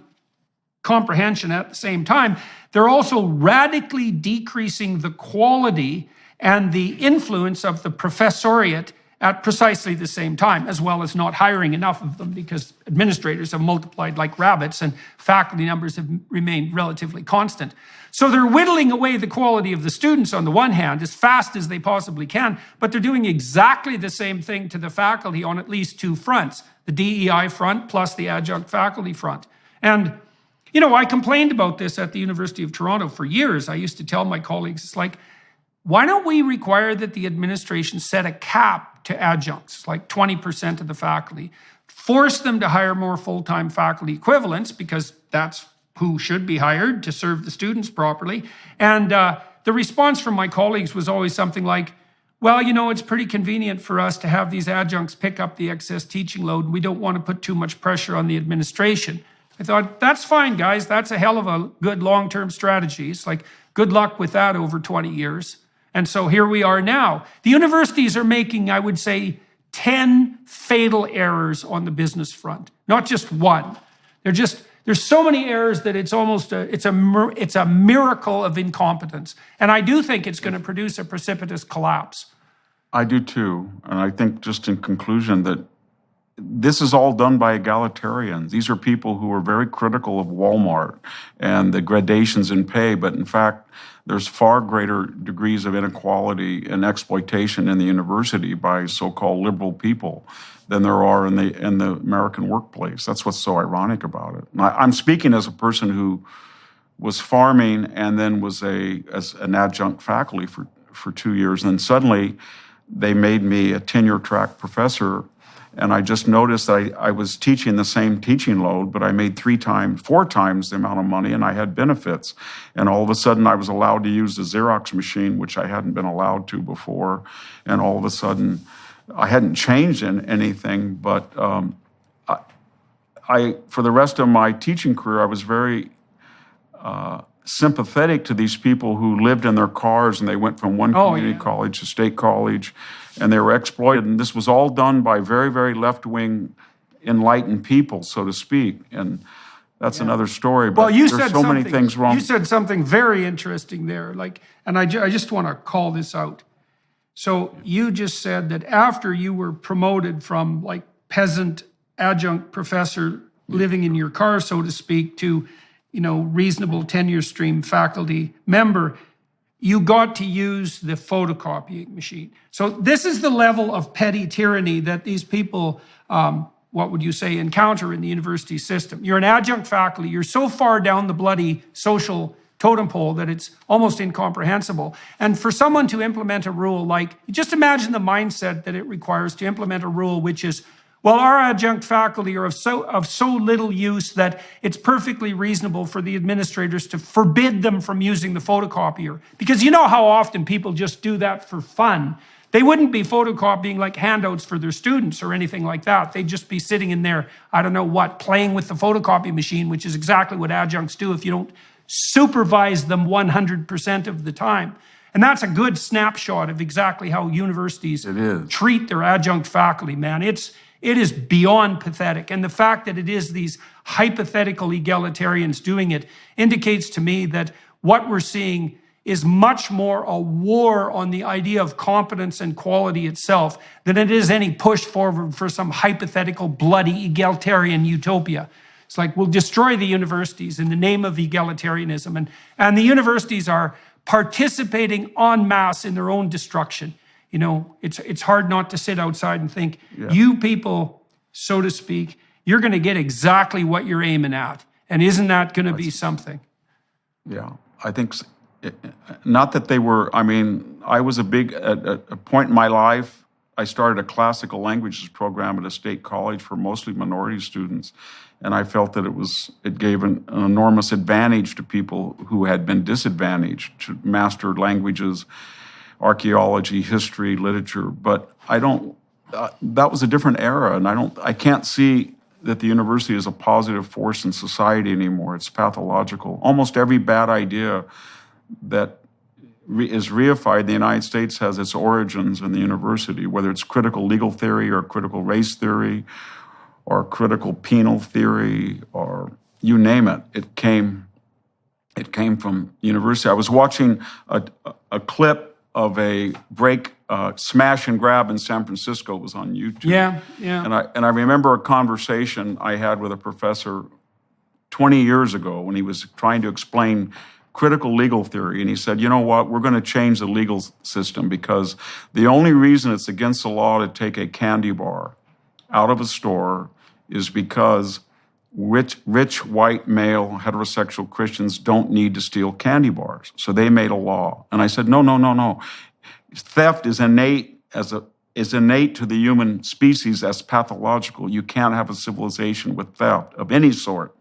comprehension at the same time, they're also radically decreasing the quality and the influence of the professoriate at precisely the same time, as well as not hiring enough of them because administrators have multiplied like rabbits and faculty numbers have remained relatively constant. So they're whittling away the quality of the students on the one hand as fast as they possibly can, but they're doing exactly the same thing to the faculty on at least two fronts, the DEI front plus the adjunct faculty front. And, you know, I complained about this at the University of Toronto for years. I used to tell my colleagues, it's like, why don't we require that the administration set a cap to adjuncts, like 20% of the faculty, force them to hire more full-time faculty equivalents because that's who should be hired to serve the students properly. And the response from my colleagues was always something like, well, you know, it's pretty convenient for us to have these adjuncts pick up the excess teaching load. We don't want to put too much pressure on the administration. I thought, that's fine, guys. That's a hell of a good long-term strategy. It's like, good luck with that over 20 years. And so here we are now. The universities are making, I would say, 10 fatal errors on the business front, not just one. There's so many errors that it's almost it's a miracle of incompetence. And I do think it's going to produce a precipitous collapse. I do too. And I think just in conclusion that this is all done by egalitarians. These are people who are very critical of Walmart and the gradations in pay, but in fact, there's far greater degrees of inequality and exploitation in the university by so-called liberal people than there are in the American workplace. That's what's so ironic about it. And I'm speaking as a person who was farming and then was as an adjunct faculty for 2 years, and suddenly they made me a tenure track professor. And I just noticed that I was teaching the same teaching load, but I made 4 times the amount of money, and I had benefits. And all of a sudden, I was allowed to use the Xerox machine, which I hadn't been allowed to before. And all of a sudden, I hadn't changed anything, but for the rest of my teaching career, I was very sympathetic to these people who lived in their cars and they went from one community college to state college, and they were exploited. And this was all done by very, very left-wing, enlightened people, so to speak. And that's another story. But well, there's so many things wrong. You said something very interesting there. And I just want to call this out. So you just said that after you were promoted from like peasant adjunct professor living in your car, so to speak, to, you know, reasonable tenure stream faculty member, you got to use the photocopying machine. So this is the level of petty tyranny that these people, what would you say, encounter in the university system. You're an adjunct faculty. You're so far down the bloody social totem pole that it's almost incomprehensible. And for someone to implement a rule like, just imagine the mindset that it requires to implement a rule which is, well, our adjunct faculty are of so little use that it's perfectly reasonable for the administrators to forbid them from using the photocopier. Because you know how often people just do that for fun. They wouldn't be photocopying like handouts for their students or anything like that. They'd just be sitting in there, I don't know what, playing with the photocopy machine, which is exactly what adjuncts do if you don't supervise them 100% of the time. And that's a good snapshot of exactly how universities treat their adjunct faculty, man. It is beyond pathetic. And the fact that it is these hypothetical egalitarians doing it indicates to me that what we're seeing is much more a war on the idea of competence and quality itself than it is any push forward for some hypothetical bloody egalitarian utopia. It's like, we'll destroy the universities in the name of egalitarianism. And the universities are participating en masse in their own destruction. You know, it's hard not to sit outside and think, you people, so to speak, you're going to get exactly what you're aiming at. And isn't that going to be something? Yeah, I think, not that they were, I mean, I was at a point in my life, I started a classical languages program at a state college for mostly minority students. And I felt that it gave an enormous advantage to people who had been disadvantaged to master languages, archaeology, history, literature. But that was a different era. And I can't see that the university is a positive force in society anymore. It's pathological. Almost every bad idea that is reified in the United States has its origins in the university, whether it's critical legal theory or critical race theory or critical penal theory or you name it. It came from university. I was watching a clip of a break Smash and Grab in San Francisco was on YouTube. Yeah, yeah. And I remember a conversation I had with a professor 20 years ago when he was trying to explain critical legal theory. And he said, you know what, we're going to change the legal system because the only reason it's against the law to take a candy bar out of a store is because rich white male heterosexual Christians don't need to steal candy bars. So they made a law. And I said, no. Theft is innate is innate to the human species as pathological. You can't have a civilization with theft of any sort.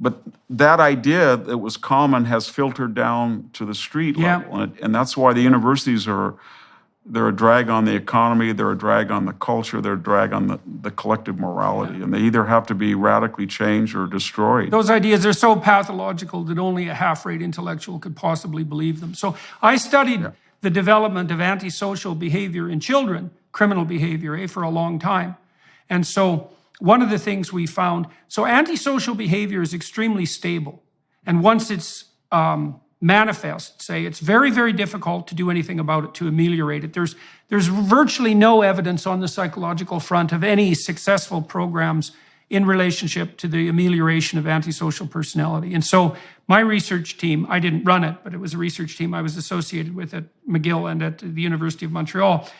But that idea that was common has filtered down to the street level. And that's why the universities they're a drag on the economy, they're a drag on the culture, they're a drag on the collective morality. And they either have to be radically changed or destroyed. Those ideas are so pathological that only a half-rate intellectual could possibly believe them. So I studied the development of antisocial behavior in children, criminal behavior, for a long time. And so one of the things we found, so antisocial behavior is extremely stable. And once it's manifest, say, it's very, very difficult to do anything about it, to ameliorate it. There's virtually no evidence on the psychological front of any successful programs in relationship to the amelioration of antisocial personality. And so my research team, I didn't run it, but it was a research team I was associated with at McGill and at the University of Montreal,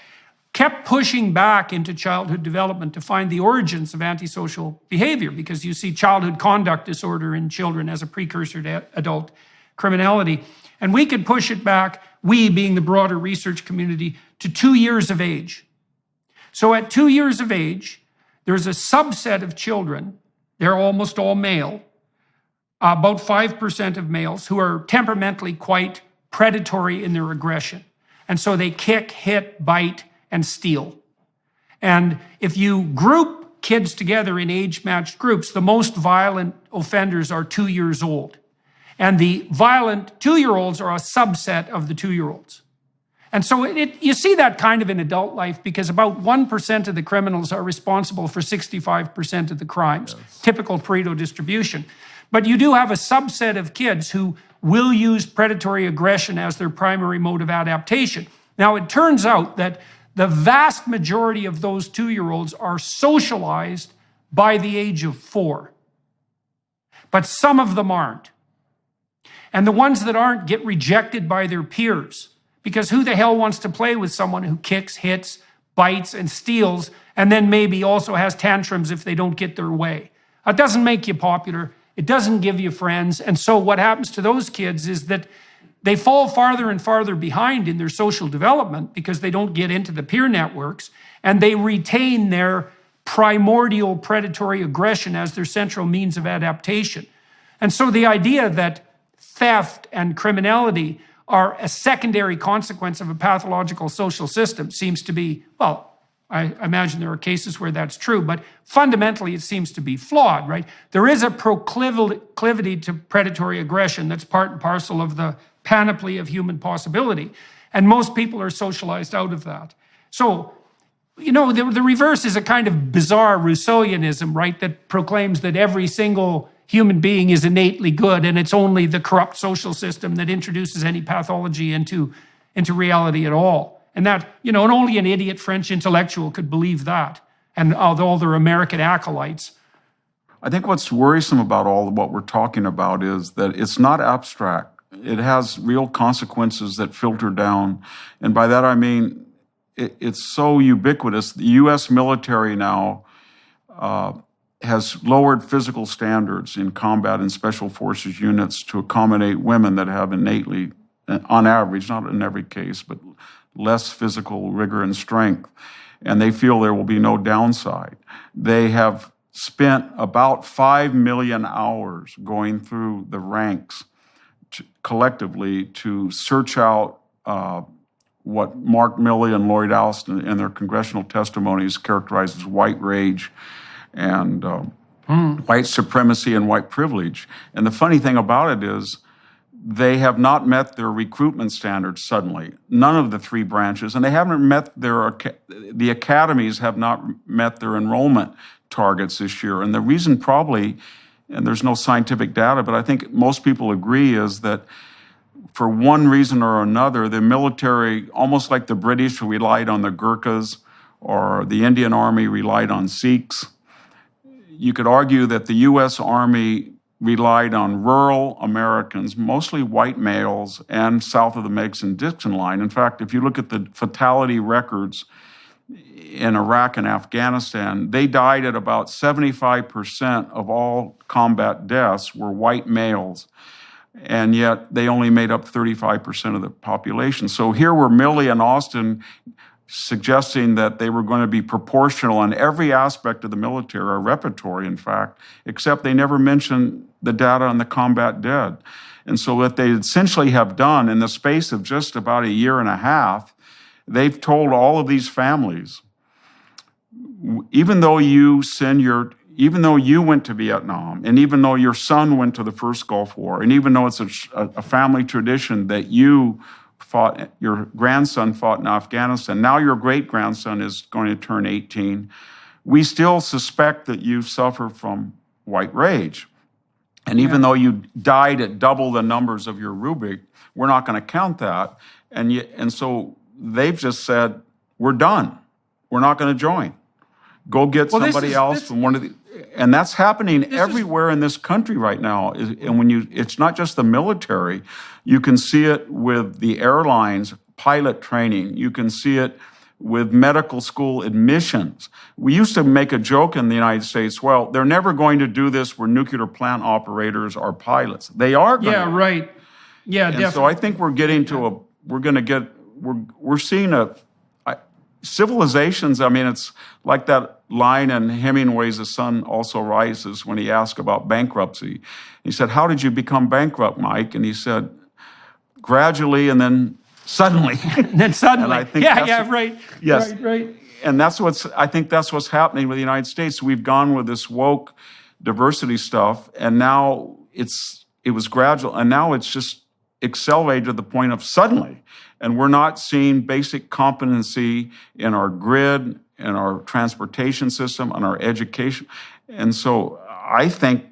kept pushing back into childhood development to find the origins of antisocial behavior, because you see childhood conduct disorder in children as a precursor to adult criminality. And we could push it back, we being the broader research community, to 2 years of age. So at 2 years of age, there's a subset of children, they're almost all male, about 5% of males who are temperamentally quite predatory in their aggression. And so they kick, hit, bite, and steal. And if you group kids together in age-matched groups, the most violent offenders are 2 years old. And the violent 2-year-olds are a subset of the 2-year-olds. And so you see that kind of in adult life, because about 1% of the criminals are responsible for 65% of the crimes, typical Pareto distribution. But you do have a subset of kids who will use predatory aggression as their primary mode of adaptation. Now, it turns out that the vast majority of those 2-year-olds are socialized by the age of 4. But some of them aren't. And the ones that aren't get rejected by their peers, because who the hell wants to play with someone who kicks, hits, bites, and steals, and then maybe also has tantrums if they don't get their way? It doesn't make you popular. It doesn't give you friends. And so what happens to those kids is that they fall farther and farther behind in their social development because they don't get into the peer networks, and they retain their primordial predatory aggression as their central means of adaptation. And so the idea that theft and criminality are a secondary consequence of a pathological social system seems to be, well, I imagine there are cases where that's true, but fundamentally it seems to be flawed, right? There is a proclivity to predatory aggression that's part and parcel of the panoply of human possibility, and most people are socialized out of that. So, you know, the reverse is a kind of bizarre Rousseauianism, right, that proclaims that every single human being is innately good, and it's only the corrupt social system that introduces any pathology into reality at all. And that, you know, and only an idiot French intellectual could believe that, and all their American acolytes. I think what's worrisome about all of what we're talking about is that it's not abstract. It has real consequences that filter down. And by that I mean, it's so ubiquitous. The U.S. military now has lowered physical standards in combat and special forces units to accommodate women that have innately, on average, not in every case, but less physical rigor and strength. And they feel there will be no downside. They have spent about 5 million hours going through the ranks collectively to search out what Mark Milley and Lloyd Alston in their congressional testimonies characterize as white rage and white supremacy and white privilege. And the funny thing about it is they have not met their recruitment standards suddenly. None of the 3 branches, and they haven't met the academies have not met their enrollment targets this year. And the reason probably, and there's no scientific data, but I think most people agree, is that for one reason or another, the military, almost like the British relied on the Gurkhas or the Indian Army relied on Sikhs, you could argue that the U.S. Army relied on rural Americans, mostly white males, and south of the Mason-Dixon line. In fact, if you look at the fatality records in Iraq and Afghanistan, they died at about 75% of all combat deaths were white males, and yet they only made up 35% of the population. So here were Milley and Austin suggesting that they were going to be proportional in every aspect of the military, or repertory, in fact, except they never mentioned the data on the combat dead. And so what they essentially have done in the space of just about a year and a half, they've told all of these families, even though you went to Vietnam, and even though your son went to the first Gulf War, and even though it's a family tradition that your grandson fought in Afghanistan, now your great-grandson is going to turn 18, we still suspect that you suffer from white rage. And even though you died at double the numbers of your rubric, we're not going to count that. And so they've just said, we're done. We're not going to join. Go get somebody else from one of the... And that's happening everywhere in this country right now. And it's not just the military. You can see it with the airlines, pilot training. You can see it with medical school admissions. We used to make a joke in the United States, well, they're never going to do this where nuclear plant operators are pilots. They are going to. Yeah, right. Yeah, and definitely. So I think we're getting to we're seeing civilizations. I mean, it's like that line in Hemingway's The Sun Also Rises when he asked about bankruptcy. He said, how did you become bankrupt, Mike? And he said, gradually and then suddenly. And then suddenly. And I think right. Yes. Right. And I think that's what's happening with the United States. We've gone with this woke diversity stuff, and now it was gradual, and now it's just accelerated to the point of suddenly. And we're not seeing basic competency in our grid, in our transportation system, in our education. And so I think,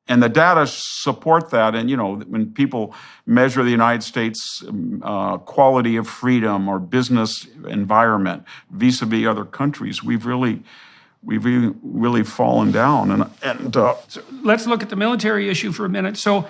and the data support that, and when people measure the United States quality of freedom or business environment vis-a-vis other countries, we've really fallen down. So let's look at the military issue for a minute. So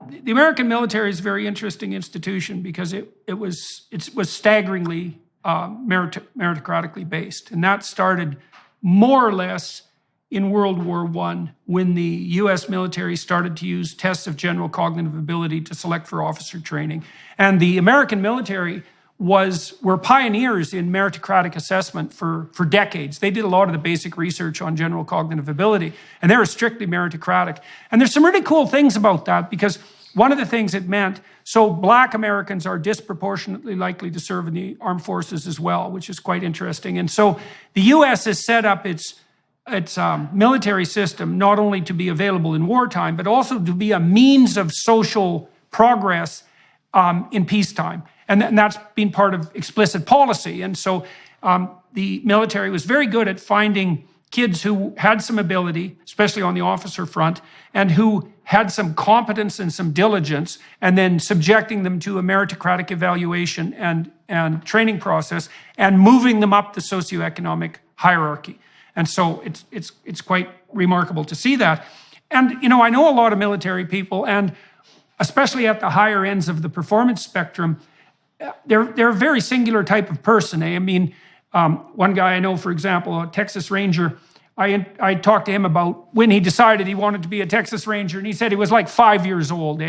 the American military is a very interesting institution because it was staggeringly meritocratically based. And that started more or less in World War I when the U.S. military started to use tests of general cognitive ability to select for officer training. And the American military were pioneers in meritocratic assessment for decades. They did a lot of the basic research on general cognitive ability, and they were strictly meritocratic. And there's some really cool things about that, because one of the things it meant, so Black Americans are disproportionately likely to serve in the armed forces as well, which is quite interesting. And so the U.S. has set up its military system not only to be available in wartime, but also to be a means of social progress in peacetime. And that's been part of explicit policy. And so the military was very good at finding kids who had some ability, especially on the officer front, and who had some competence and some diligence, and then subjecting them to a meritocratic evaluation and training process, and moving them up the socioeconomic hierarchy. And so it's quite remarkable to see that. And, I know a lot of military people, and especially at the higher ends of the performance spectrum, they're a very singular type of person. I mean, one guy I know, for example, a Texas Ranger, I talked to him about when he decided he wanted to be a Texas Ranger, and he said he was like 5 years old,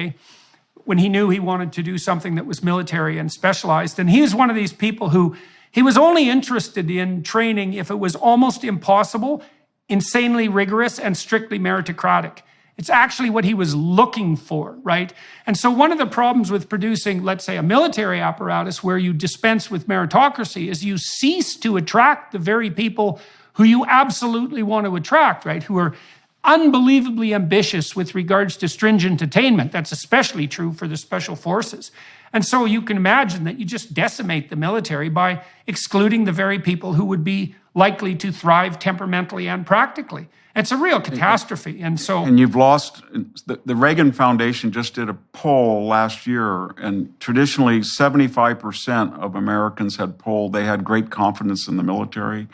when he knew he wanted to do something that was military and specialized. And he was one of these people who, he was only interested in training if it was almost impossible, insanely rigorous, and strictly meritocratic. It's actually what he was looking for, right? And so one of the problems with producing, let's say, a military apparatus where you dispense with meritocracy is you cease to attract the very people who you absolutely want to attract, right? Who are unbelievably ambitious with regards to stringent attainment. That's especially true for the special forces. And so you can imagine that you just decimate the military by excluding the very people who would be likely to thrive temperamentally and practically. It's a real catastrophe. And so, and you've lost, the Reagan Foundation just did a poll last year, and traditionally 75% of Americans had polled, they had great confidence in the military.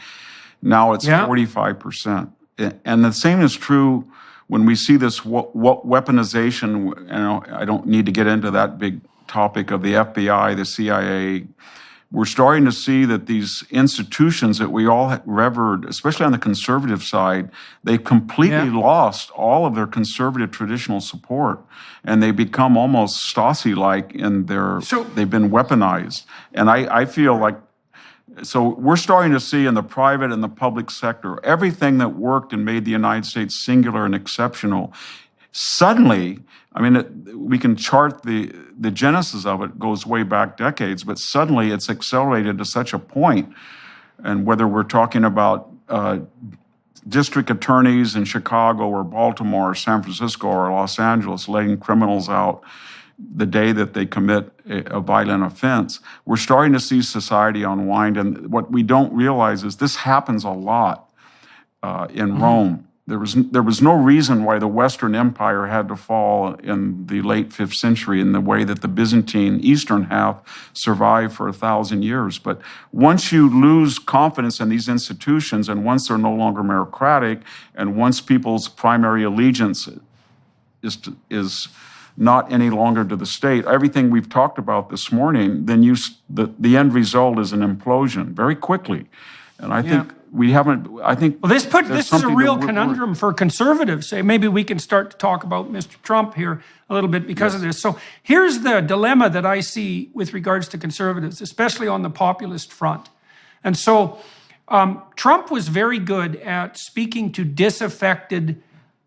Now it's 45%. And the same is true when we see this weaponization. I don't need to get into that big topic of the FBI, the CIA. We're starting to see that these institutions that we all revered, especially on the conservative side, they've completely lost all of their conservative traditional support, and they become almost Stasi-like in they've been weaponized. And I feel like, so we're starting to see in the private and the public sector, everything that worked and made the United States singular and exceptional, suddenly, I mean, we can chart the genesis of it, goes way back decades, but suddenly it's accelerated to such a point. And whether we're talking about district attorneys in Chicago or Baltimore or San Francisco or Los Angeles letting criminals out the day that they commit a violent offense, we're starting to see society unwind. And what we don't realize is this happens a lot in Rome. There was no reason why the Western Empire had to fall in the late 5th century in the way that the Byzantine Eastern half survived for 1,000 years. But once you lose confidence in these institutions, and once they're no longer meritocratic, and once people's primary allegiance is not any longer to the state, everything we've talked about this morning, then the end result is an implosion very quickly. And I think we haven't, well, this is a real conundrum for conservatives. Maybe we can start to talk about Mr. Trump here a little bit because of this. So here's the dilemma that I see with regards to conservatives, especially on the populist front. And so Trump was very good at speaking to disaffected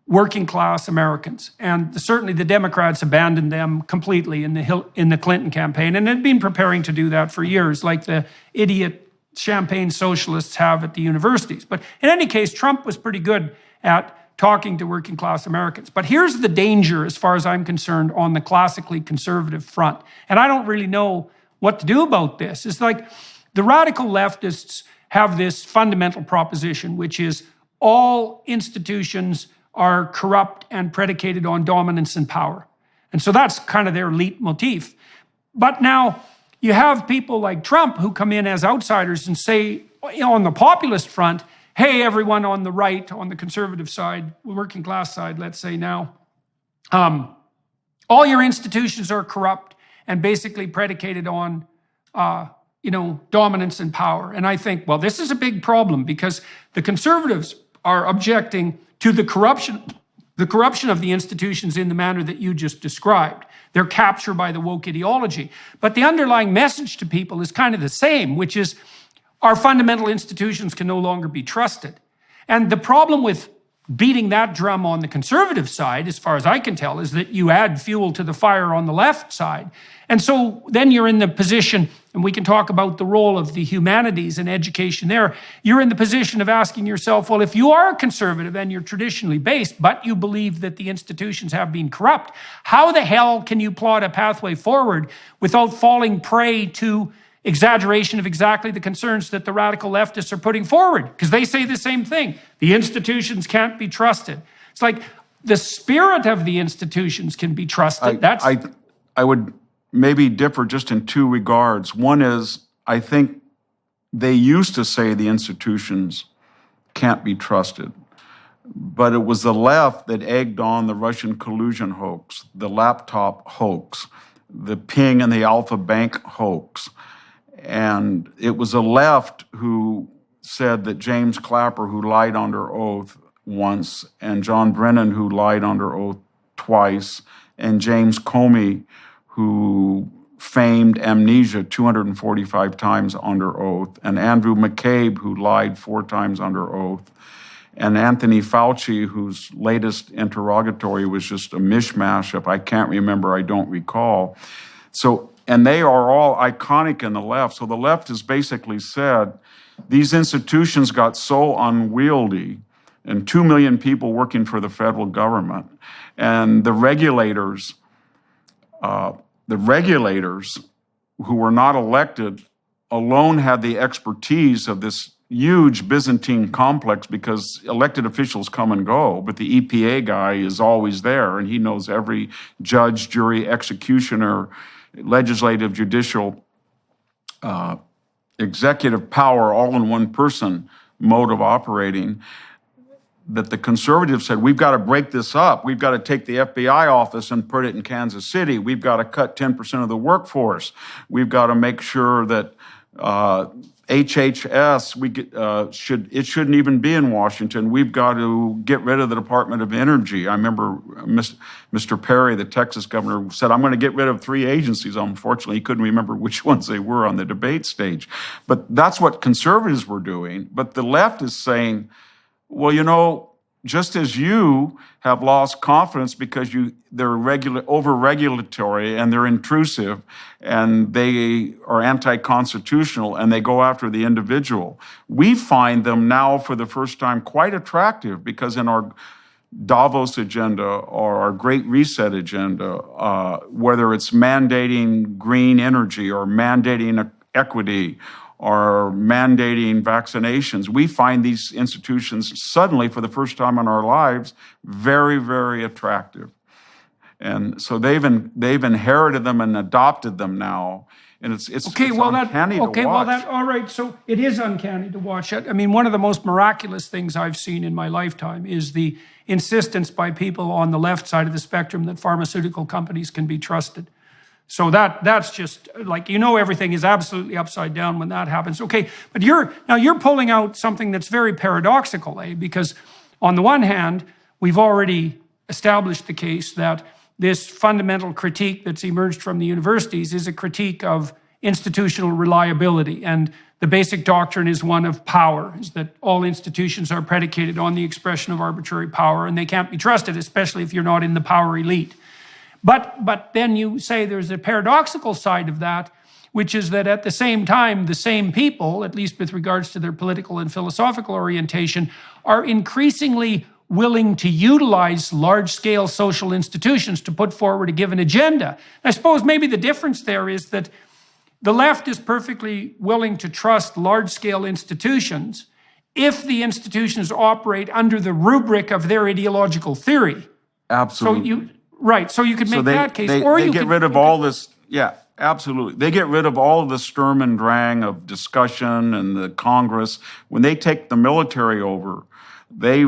working class Americans. And certainly the Democrats abandoned them completely in the Clinton campaign, and had been preparing to do that for years, like the idiot champagne socialists have at the universities. But in any case, Trump was pretty good at talking to working class Americans. But here's the danger, as far as I'm concerned, on the classically conservative front. And I don't really know what to do about this. It's like the radical leftists have this fundamental proposition, which is all institutions are corrupt and predicated on dominance and power. And so that's kind of their leitmotif. But now, you have people like Trump who come in as outsiders and say, on the populist front, hey, everyone on the right, on the conservative side, working class side, let's say now, all your institutions are corrupt and basically predicated on, dominance and power. And I think, well, this is a big problem because the conservatives are objecting to the corruption of the institutions in the manner that you just described. They're captured by the woke ideology. But the underlying message to people is kind of the same, which is our fundamental institutions can no longer be trusted. And the problem with beating that drum on the conservative side, as far as I can tell, is that you add fuel to the fire on the left side. And so then you're in the position, and we can talk about the role of the humanities and education there, you're in the position of asking yourself, well, if you are a conservative and you're traditionally based, but you believe that the institutions have been corrupt, how the hell can you plot a pathway forward without falling prey to exaggeration of exactly the concerns that the radical leftists are putting forward? Because they say the same thing. The institutions can't be trusted. It's like the spirit of the institutions can be trusted. I would maybe differ just in two regards. One is, I think they used to say the institutions can't be trusted, but it was the left that egged on the Russian collusion hoax, the laptop hoax, the Ping and the Alpha Bank hoax. And it was the left who said that James Clapper, who lied under oath once, and John Brennan, who lied under oath twice, and James Comey, who feigned amnesia 245 times under oath, and Andrew McCabe, who lied 4 times under oath, and Anthony Fauci, whose latest interrogatory was just a mishmash of I can't remember, I don't recall. So, and they are all iconic in the left. So the left has basically said these institutions got so unwieldy, and 2 million people working for the federal government, and the regulators who were not elected alone had the expertise of this huge Byzantine complex because elected officials come and go, but the EPA guy is always there, and he knows every judge, jury, executioner, legislative, judicial, executive power, all in one person mode of operating. That the conservatives said, we've got to break this up. We've got to take the FBI office and put it in Kansas City. We've got to cut 10% of the workforce. We've got to make sure that HHS, it shouldn't even be in Washington. We've got to get rid of the Department of Energy. I remember Mr. Perry, the Texas governor, said, I'm going to get rid of 3 agencies. Unfortunately, he couldn't remember which ones they were on the debate stage. But that's what conservatives were doing. But the left is saying, well, just as you have lost confidence because they're over-regulatory and they're intrusive and they are anti-constitutional and they go after the individual, we find them now for the first time quite attractive because in our Davos agenda or our Great Reset agenda, whether it's mandating green energy or mandating equity or mandating vaccinations, we find these institutions suddenly, for the first time in our lives, very, very attractive. And so they've inherited them and adopted them now. And it's uncanny to watch. All right, so it is uncanny to watch. I mean, one of the most miraculous things I've seen in my lifetime is the insistence by people on the left side of the spectrum that pharmaceutical companies can be trusted. So that's just like, everything is absolutely upside down when that happens. Okay, but you're pulling out something that's very paradoxical, because on the one hand, we've already established the case that this fundamental critique that's emerged from the universities is a critique of institutional reliability. And the basic doctrine is one of power, is that all institutions are predicated on the expression of arbitrary power, and they can't be trusted, especially if you're not in the power elite. But then you say there's a paradoxical side of that, which is that at the same time, the same people, at least with regards to their political and philosophical orientation, are increasingly willing to utilize large-scale social institutions to put forward a given agenda. I suppose maybe the difference there is that the left is perfectly willing to trust large-scale institutions if the institutions operate under the rubric of their ideological theory. Absolutely. So you could make that case. They get rid of all this. Yeah, absolutely. They get rid of all of the Sturm and Drang of discussion and the Congress. When they take the military over, they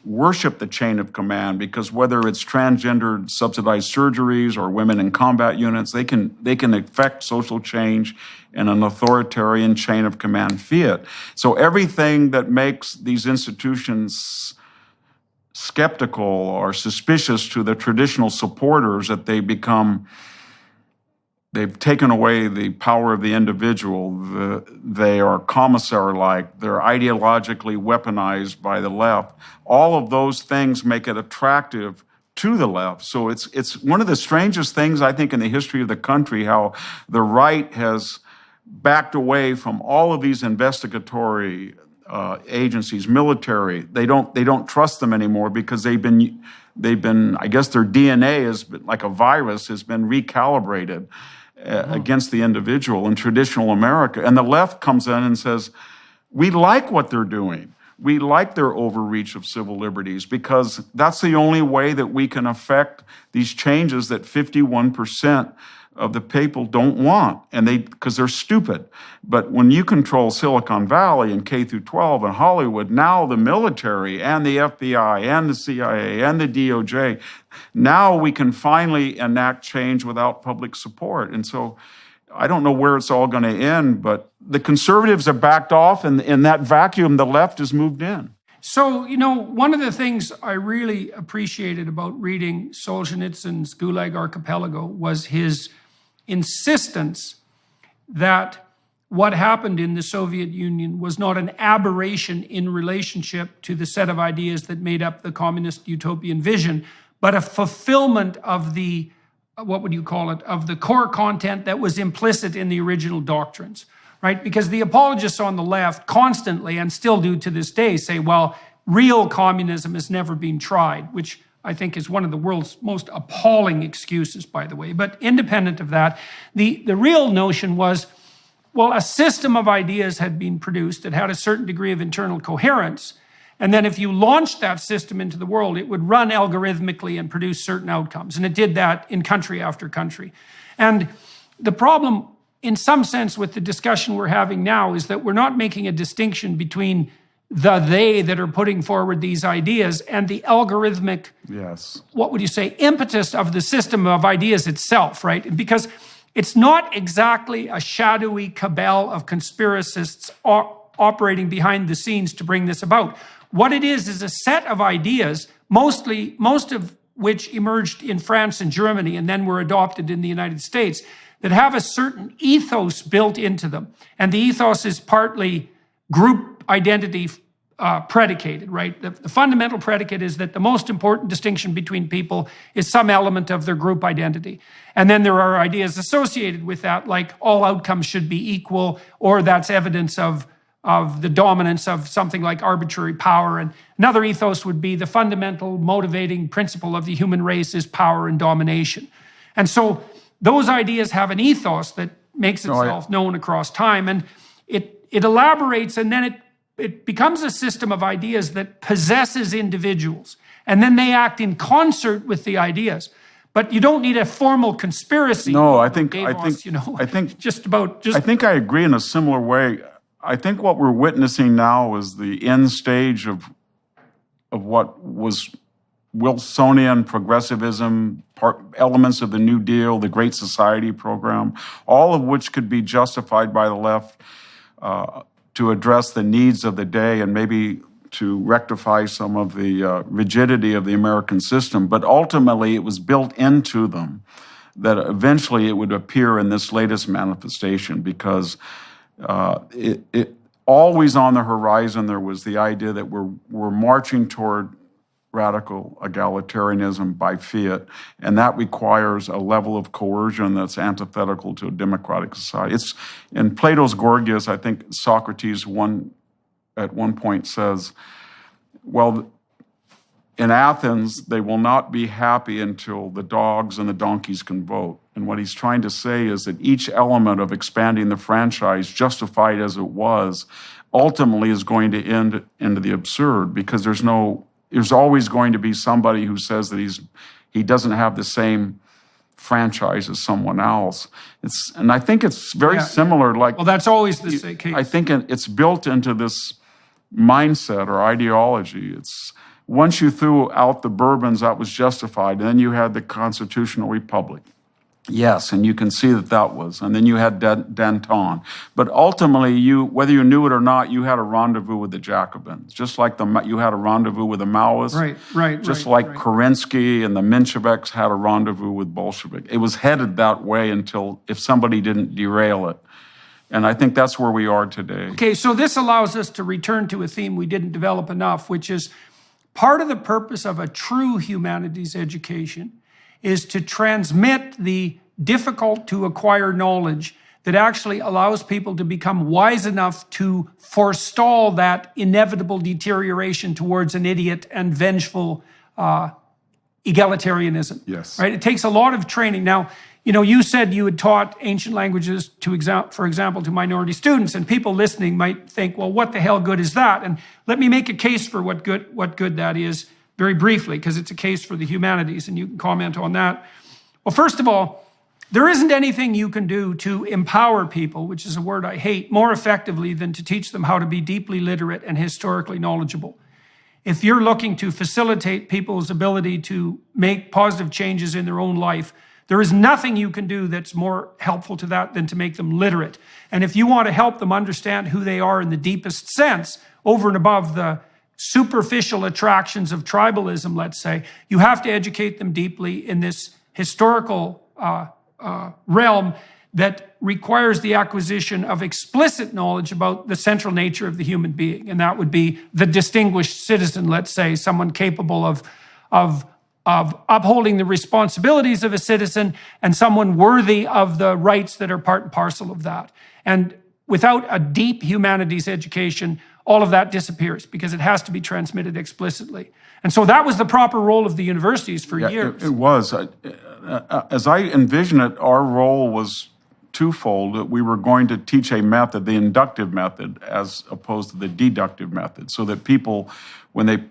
worship the chain of command, because whether it's transgendered subsidized surgeries or women in combat units, they can effect social change in an authoritarian chain of command fiat. So everything that makes these institutions skeptical or suspicious to the traditional supporters, that they've taken away the power of the individual, they are commissar-like, they're ideologically weaponized by the left. All of those things make it attractive to the left. So it's one of the strangest things, I think, in the history of the country, how the right has backed away from all of these investigatory agencies, military. They don't trust them anymore because they've been, I guess their DNA is like a virus, has been recalibrated against the individual in traditional America. And the left comes in and says, we like what they're doing. We like their overreach of civil liberties because that's the only way that we can affect these changes that 51% of the people don't want, and because they're stupid. But when you control Silicon Valley and K through 12 and Hollywood, now the military and the FBI and the CIA and the DOJ, now we can finally enact change without public support. And so I don't know where it's all going to end, but the conservatives have backed off, and in that vacuum, the left has moved in. So, one of the things I really appreciated about reading Solzhenitsyn's Gulag Archipelago was his insistence that what happened in the Soviet Union was not an aberration in relationship to the set of ideas that made up the communist utopian vision, but a fulfillment of the, what would you call it, of the core content that was implicit in the original doctrines, right? Because the apologists on the left constantly, and still do to this day, say, well, real communism has never been tried, which I think is one of the world's most appalling excuses, by the way. But independent of that, the real notion was Well, a system of ideas had been produced that had a certain degree of internal coherence. And then if you launched that system into the world, it would run algorithmically and produce certain outcomes. And it did that in country after country. And the problem, in some sense, with the discussion we're having now is that we're not making a distinction between the they that are putting forward these ideas and the algorithmic, what would you say, impetus of the system of ideas itself, right? Because it's not exactly a shadowy cabal of conspiracists operating behind the scenes to bring this about. What it is a set of ideas, most of which emerged in France and Germany and then were adopted in the United States, that have a certain ethos built into them. And the ethos is partly group identity predicated, right? The fundamental predicate is that the most important distinction between people is some element of their group identity. And then there are ideas associated with that, like all outcomes should be equal, or that's evidence of the dominance of something like arbitrary power. And another ethos would be the fundamental motivating principle of the human race is power and domination. And so those ideas have an ethos that makes itself known across time, and it elaborates, and then it becomes a system of ideas that possesses individuals, and then they act in concert with the ideas. But you don't need a formal conspiracy. No, I think I think I agree in a similar way. I think what we're witnessing now is the end stage of what was Wilsonian progressivism, elements of the New Deal, the Great Society program, all of which could be justified by the left to address the needs of the day and maybe to rectify some of the rigidity of the American system. But ultimately, it was built into them that eventually it would appear in this latest manifestation, because it always on the horizon there was the idea that we're marching toward radical egalitarianism by fiat, and that requires a level of coercion that's antithetical to a democratic society. It's in Plato's Gorgias, I think Socrates at one point says, well, in Athens, they will not be happy until the dogs and the donkeys can vote. And what he's trying to say is that each element of expanding the franchise, justified as it was, ultimately is going to end into the absurd, because there's always going to be somebody who says that he doesn't have the same franchise as someone else. And I think it's very similar. Like, well, that's always the case. I think it's built into this mindset or ideology. It's once you threw out the Bourbons, that was justified. And then you had the Constitutional Republic. Yes, and you can see that was. And then you had Danton. But ultimately, whether you knew it or not, you had a rendezvous with the Jacobins, just like you had a rendezvous with the Maoists. Right. Just like Kerensky and the Mensheviks had a rendezvous with Bolshevik. It was headed that way until if somebody didn't derail it. And I think that's where we are today. Okay, so this allows us to return to a theme we didn't develop enough, which is part of the purpose of a true humanities education is to transmit the difficult to acquire knowledge that actually allows people to become wise enough to forestall that inevitable deterioration towards an idiot and vengeful egalitarianism. Yes. Right? It takes a lot of training. Now, you said you had taught ancient languages, for example, to minority students, and people listening might think, well, what the hell good is that? And let me make a case for what good that is very briefly, because it's a case for the humanities, and you can comment on that. Well, first of all, there isn't anything you can do to empower people, which is a word I hate, more effectively than to teach them how to be deeply literate and historically knowledgeable. If you're looking to facilitate people's ability to make positive changes in their own life, there is nothing you can do that's more helpful to that than to make them literate. And if you want to help them understand who they are in the deepest sense, over and above the superficial attractions of tribalism, let's say, you have to educate them deeply in this historical realm that requires the acquisition of explicit knowledge about the central nature of the human being. And that would be the distinguished citizen, let's say, someone capable of upholding the responsibilities of a citizen and someone worthy of the rights that are part and parcel of that. And without a deep humanities education, all of that disappears because it has to be transmitted explicitly. And so that was the proper role of the universities for years. It was. As I envision it, our role was twofold, that we were going to teach a method, the inductive method, as opposed to the deductive method, so that people, when they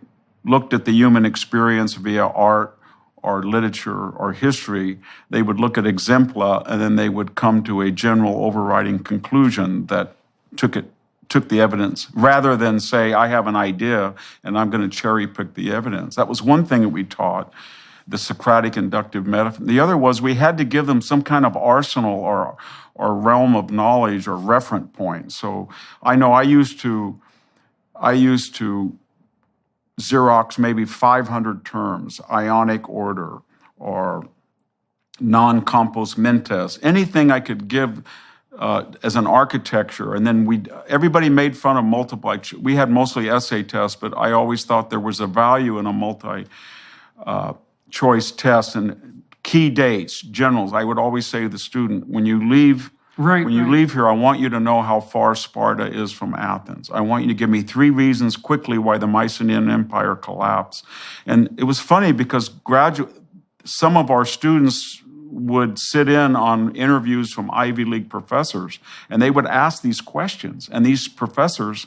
looked at the human experience via art or literature or history, they would look at exempla, and then they would come to a general overriding conclusion that took the evidence, rather than say, I have an idea and I'm going to cherry pick the evidence. That was one thing that we taught, the Socratic inductive method. The other was we had to give them some kind of arsenal or realm of knowledge or referent point. So I know I used to Xerox maybe 500 terms, ionic order or non-compos mentis, anything I could give as an architecture. And then everybody made fun of multiply. We had mostly essay tests, but I always thought there was a value in a multi-choice test. And key dates, generals, I would always say to the student, when you leave here, I want you to know how far Sparta is from Athens. I want you to give me 3 reasons quickly why the Mycenaean Empire collapsed. And it was funny because some of our students would sit in on interviews from Ivy League professors, and they would ask these questions. And these professors,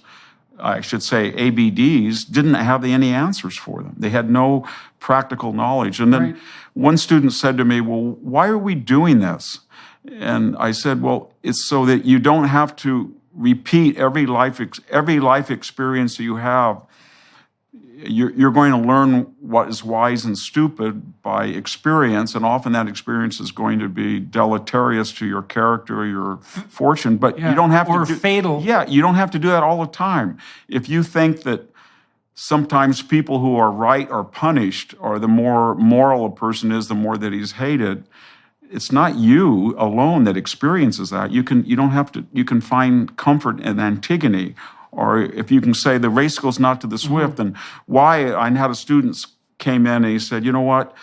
I should say ABDs, didn't have any answers for them. They had no practical knowledge. And then one student said to me, well, why are we doing this? And I said, well, it's so that you don't have to repeat every life experience that you have. You're going to learn what is wise and stupid by experience, and often that experience is going to be deleterious to your character or your fortune. But you don't have to fatal. Yeah, you don't have to do that all the time. If you think that sometimes people who are right are punished, or the more moral a person is, the more that he's hated, it's not you alone that experiences that. You can find comfort in Antigone. Or if you can say the race goes not to the swift, and why I had a student came in and he said, you know what,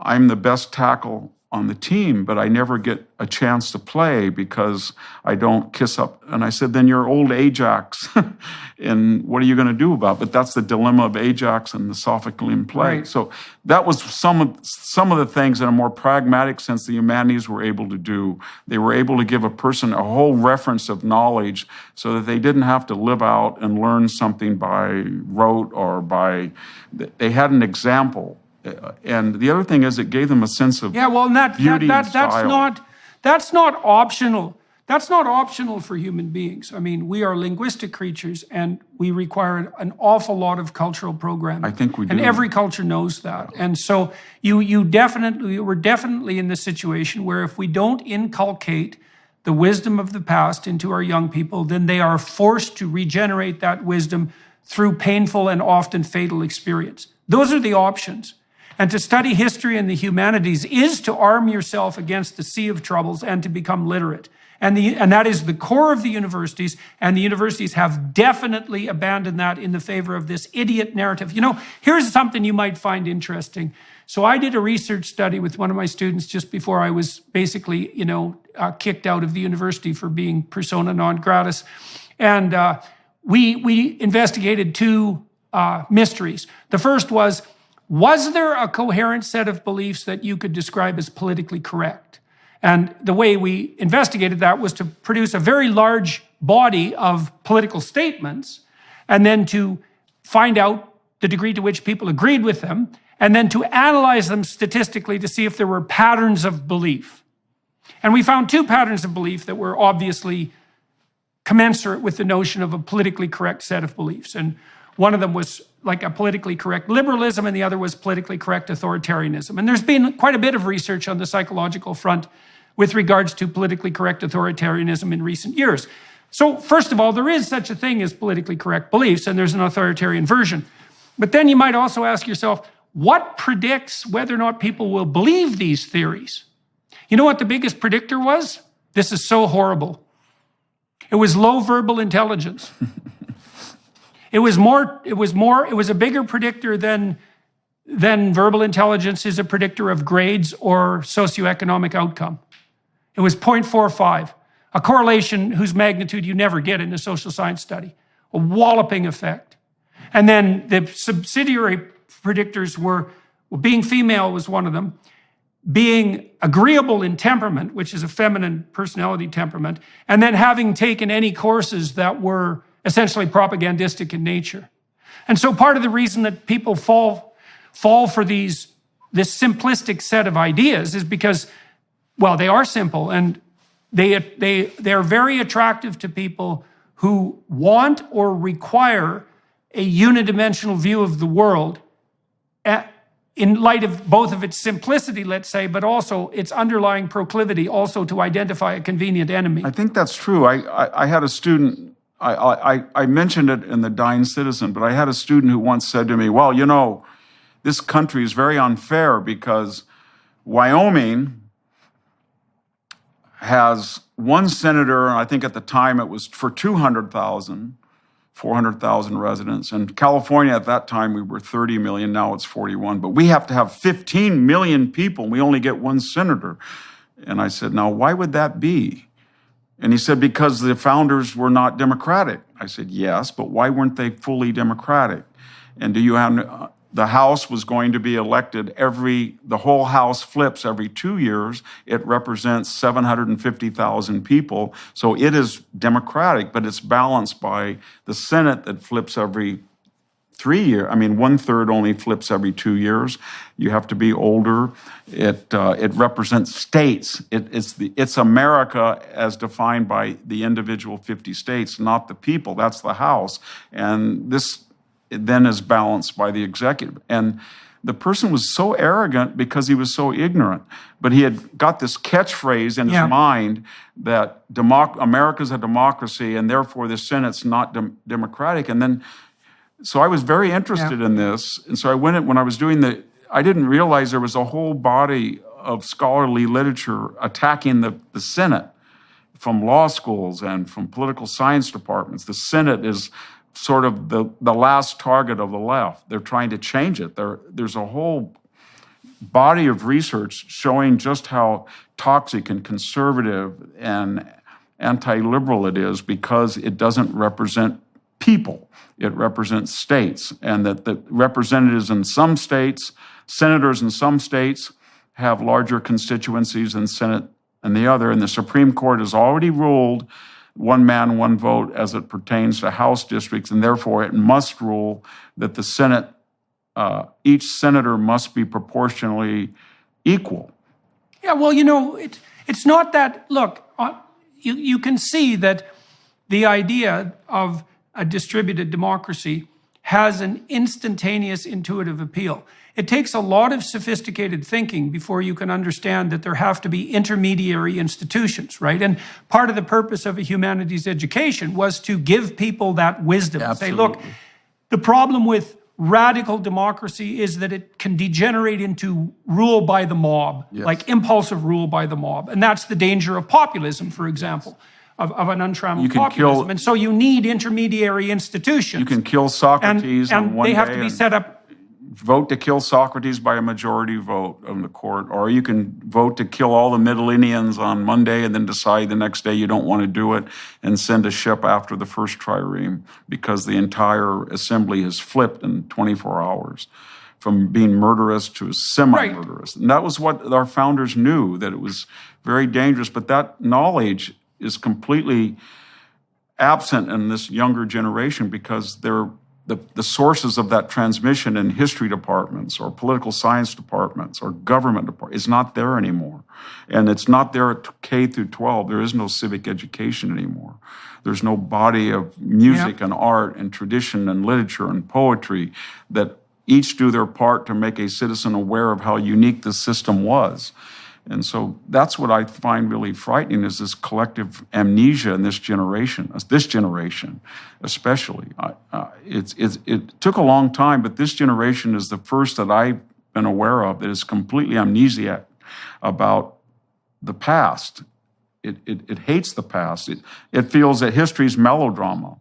I'm the best tackle on the team, but I never get a chance to play because I don't kiss up. And I said, then you're old Ajax, and what are you going to do about it? But that's the dilemma of Ajax and the Sophoclean play. Right. So that was some of the things in a more pragmatic sense the humanities were able to do. They were able to give a person a whole reference of knowledge so that they didn't have to live out and learn something by rote or they had an example. And the other thing is it gave them a sense of beauty and style. That's not optional. That's not optional for human beings. I mean, we are linguistic creatures, and we require an awful lot of cultural programming. I think we do. And every culture knows that. And so we're definitely in the situation where if we don't inculcate the wisdom of the past into our young people, then they are forced to regenerate that wisdom through painful and often fatal experience. Those are the options. And to study history and the humanities is to arm yourself against the sea of troubles and to become literate. And that is the core of the universities, and the universities have definitely abandoned that in the favor of this idiot narrative. You know, here's something you might find interesting. So I did a research study with one of my students just before I was basically, kicked out of the university for being persona non gratis. And we investigated 2 mysteries. The first was there a coherent set of beliefs that you could describe as politically correct? And the way we investigated that was to produce a very large body of political statements, and then to find out the degree to which people agreed with them, and then to analyze them statistically to see if there were patterns of belief. And we found 2 patterns of belief that were obviously commensurate with the notion of a politically correct set of beliefs. And one of them was like a politically correct liberalism, and the other was politically correct authoritarianism. And there's been quite a bit of research on the psychological front with regards to politically correct authoritarianism in recent years. So first of all, there is such a thing as politically correct beliefs, and there's an authoritarian version. But then you might also ask yourself, what predicts whether or not people will believe these theories? You know what the biggest predictor was? This is so horrible. It was low verbal intelligence. It was a bigger predictor than verbal intelligence is a predictor of grades or socioeconomic outcome. It was 0.45, a correlation whose magnitude you never get in a social science study, a walloping effect. And then the subsidiary predictors were, being female was one of them, being agreeable in temperament, which is a feminine personality temperament, and then having taken any courses that were essentially propagandistic in nature. And so part of the reason that people fall for this simplistic set of ideas is because, well, they are simple, and they're very attractive to people who want or require a unidimensional view of the world in light of both of its simplicity, let's say, but also its underlying proclivity also to identify a convenient enemy. I think that's true. I had a student, I mentioned it in the Dying Citizen, but I had a student who once said to me, well, you know, this country is very unfair because Wyoming has one senator, and I think at the time it was for 400,000 residents. And California at that time, we were 30 million, now it's 41. But we have to have 15 million people, and we only get one senator. And I said, now, why would that be? And he said, because the founders were not democratic. I said, yes, but why weren't they fully democratic? And do you have... The House was going to be elected the whole House flips every 2 years. It represents 750,000 people. So it is democratic, but it's balanced by the Senate that flips every 3 years. I mean, 1/3 only flips every 2 years. You have to be older. It represents states. It's America as defined by the individual 50 states, not the people. That's the House. And this then is balanced by the executive. And the person was so arrogant because he was so ignorant. But he had got this catchphrase in his mind that America's a democracy and therefore the Senate's not democratic. And then, so I was very interested in this. And so when I was doing I didn't realize there was a whole body of scholarly literature attacking the Senate from law schools and from political science departments. The Senate is sort of the last target of the left. They're trying to change it. There's a whole body of research showing just how toxic and conservative and anti-liberal it is because it doesn't represent people. It represents states, and that the representatives in some states, senators in some states, have larger constituencies than Senate and the other. And the Supreme Court has already ruled one man, one vote as it pertains to House districts, and therefore it must rule that the Senate, each senator must be proportionally equal. Yeah, well, you know, it's not that, look, you can see that the idea of a distributed democracy has an instantaneous intuitive appeal. It takes a lot of sophisticated thinking before you can understand that there have to be intermediary institutions, right? And part of the purpose of a humanities education was to give people that wisdom. Absolutely. Say, look, the problem with radical democracy is that it can degenerate into rule by the mob, like impulsive rule by the mob. And that's the danger of populism, for example. Of an untrammeled populism. And so you need intermediary institutions. You can kill Socrates and one day. And they have to be set up. Vote to kill Socrates by a majority vote of the court, or you can vote to kill all the Middle-Indians on Monday and then decide the next day you don't want to do it and send a ship after the first trireme because the entire assembly has flipped in 24 hours from being murderous to semi-murderous. Right. And that was what our founders knew, that it was very dangerous, but that knowledge is completely absent in this younger generation because the sources of that transmission in history departments or political science departments or government departments is not there anymore. And it's not there at K through 12. There is no civic education anymore. There's no body of music and art and tradition and literature and poetry that each do their part to make a citizen aware of how unique the system was. And so that's what I find really frightening is this collective amnesia in this generation especially. It took a long time, but this generation is the first that I've been aware of that is completely amnesiac about the past. It hates the past. It feels that history is melodrama.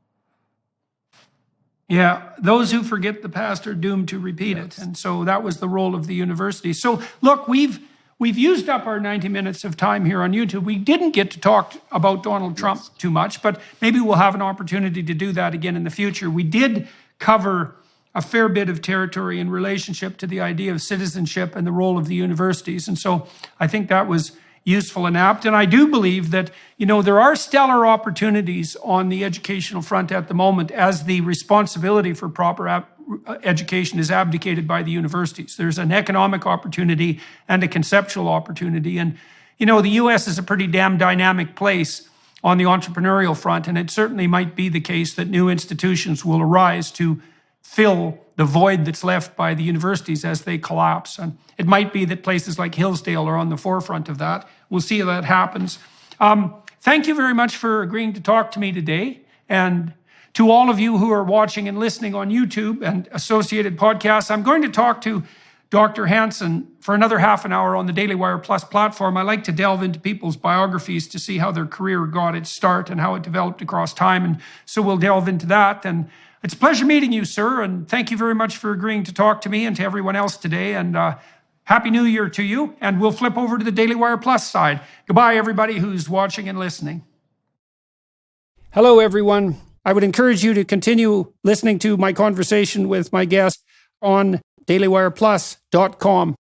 Yeah, those who forget the past are doomed to repeat it. And so that was the role of the university. So look, we've used up our 90 minutes of time here on YouTube. We didn't get to talk about Donald Trump too much, but maybe we'll have an opportunity to do that again in the future. We did cover a fair bit of territory in relationship to the idea of citizenship and the role of the universities. And so I think that was useful and apt. And I do believe that, there are stellar opportunities on the educational front at the moment as the responsibility for proper education is abdicated by the universities. There's an economic opportunity and a conceptual opportunity. And, the US is a pretty damn dynamic place on the entrepreneurial front. And it certainly might be the case that new institutions will arise to fill the void that's left by the universities as they collapse. And it might be that places like Hillsdale are on the forefront of that. We'll see how that happens. Thank you very much for agreeing to talk to me today. And to all of you who are watching and listening on YouTube and associated podcasts, I'm going to talk to Dr. Hanson for another half an hour on the Daily Wire Plus platform. I like to delve into people's biographies to see how their career got its start and how it developed across time. And so we'll delve into that. And it's a pleasure meeting you, sir. And thank you very much for agreeing to talk to me and to everyone else today. And Happy New Year to you. And we'll flip over to the Daily Wire Plus side. Goodbye, everybody who's watching and listening. Hello, everyone. I would encourage you to continue listening to my conversation with my guest on dailywireplus.com.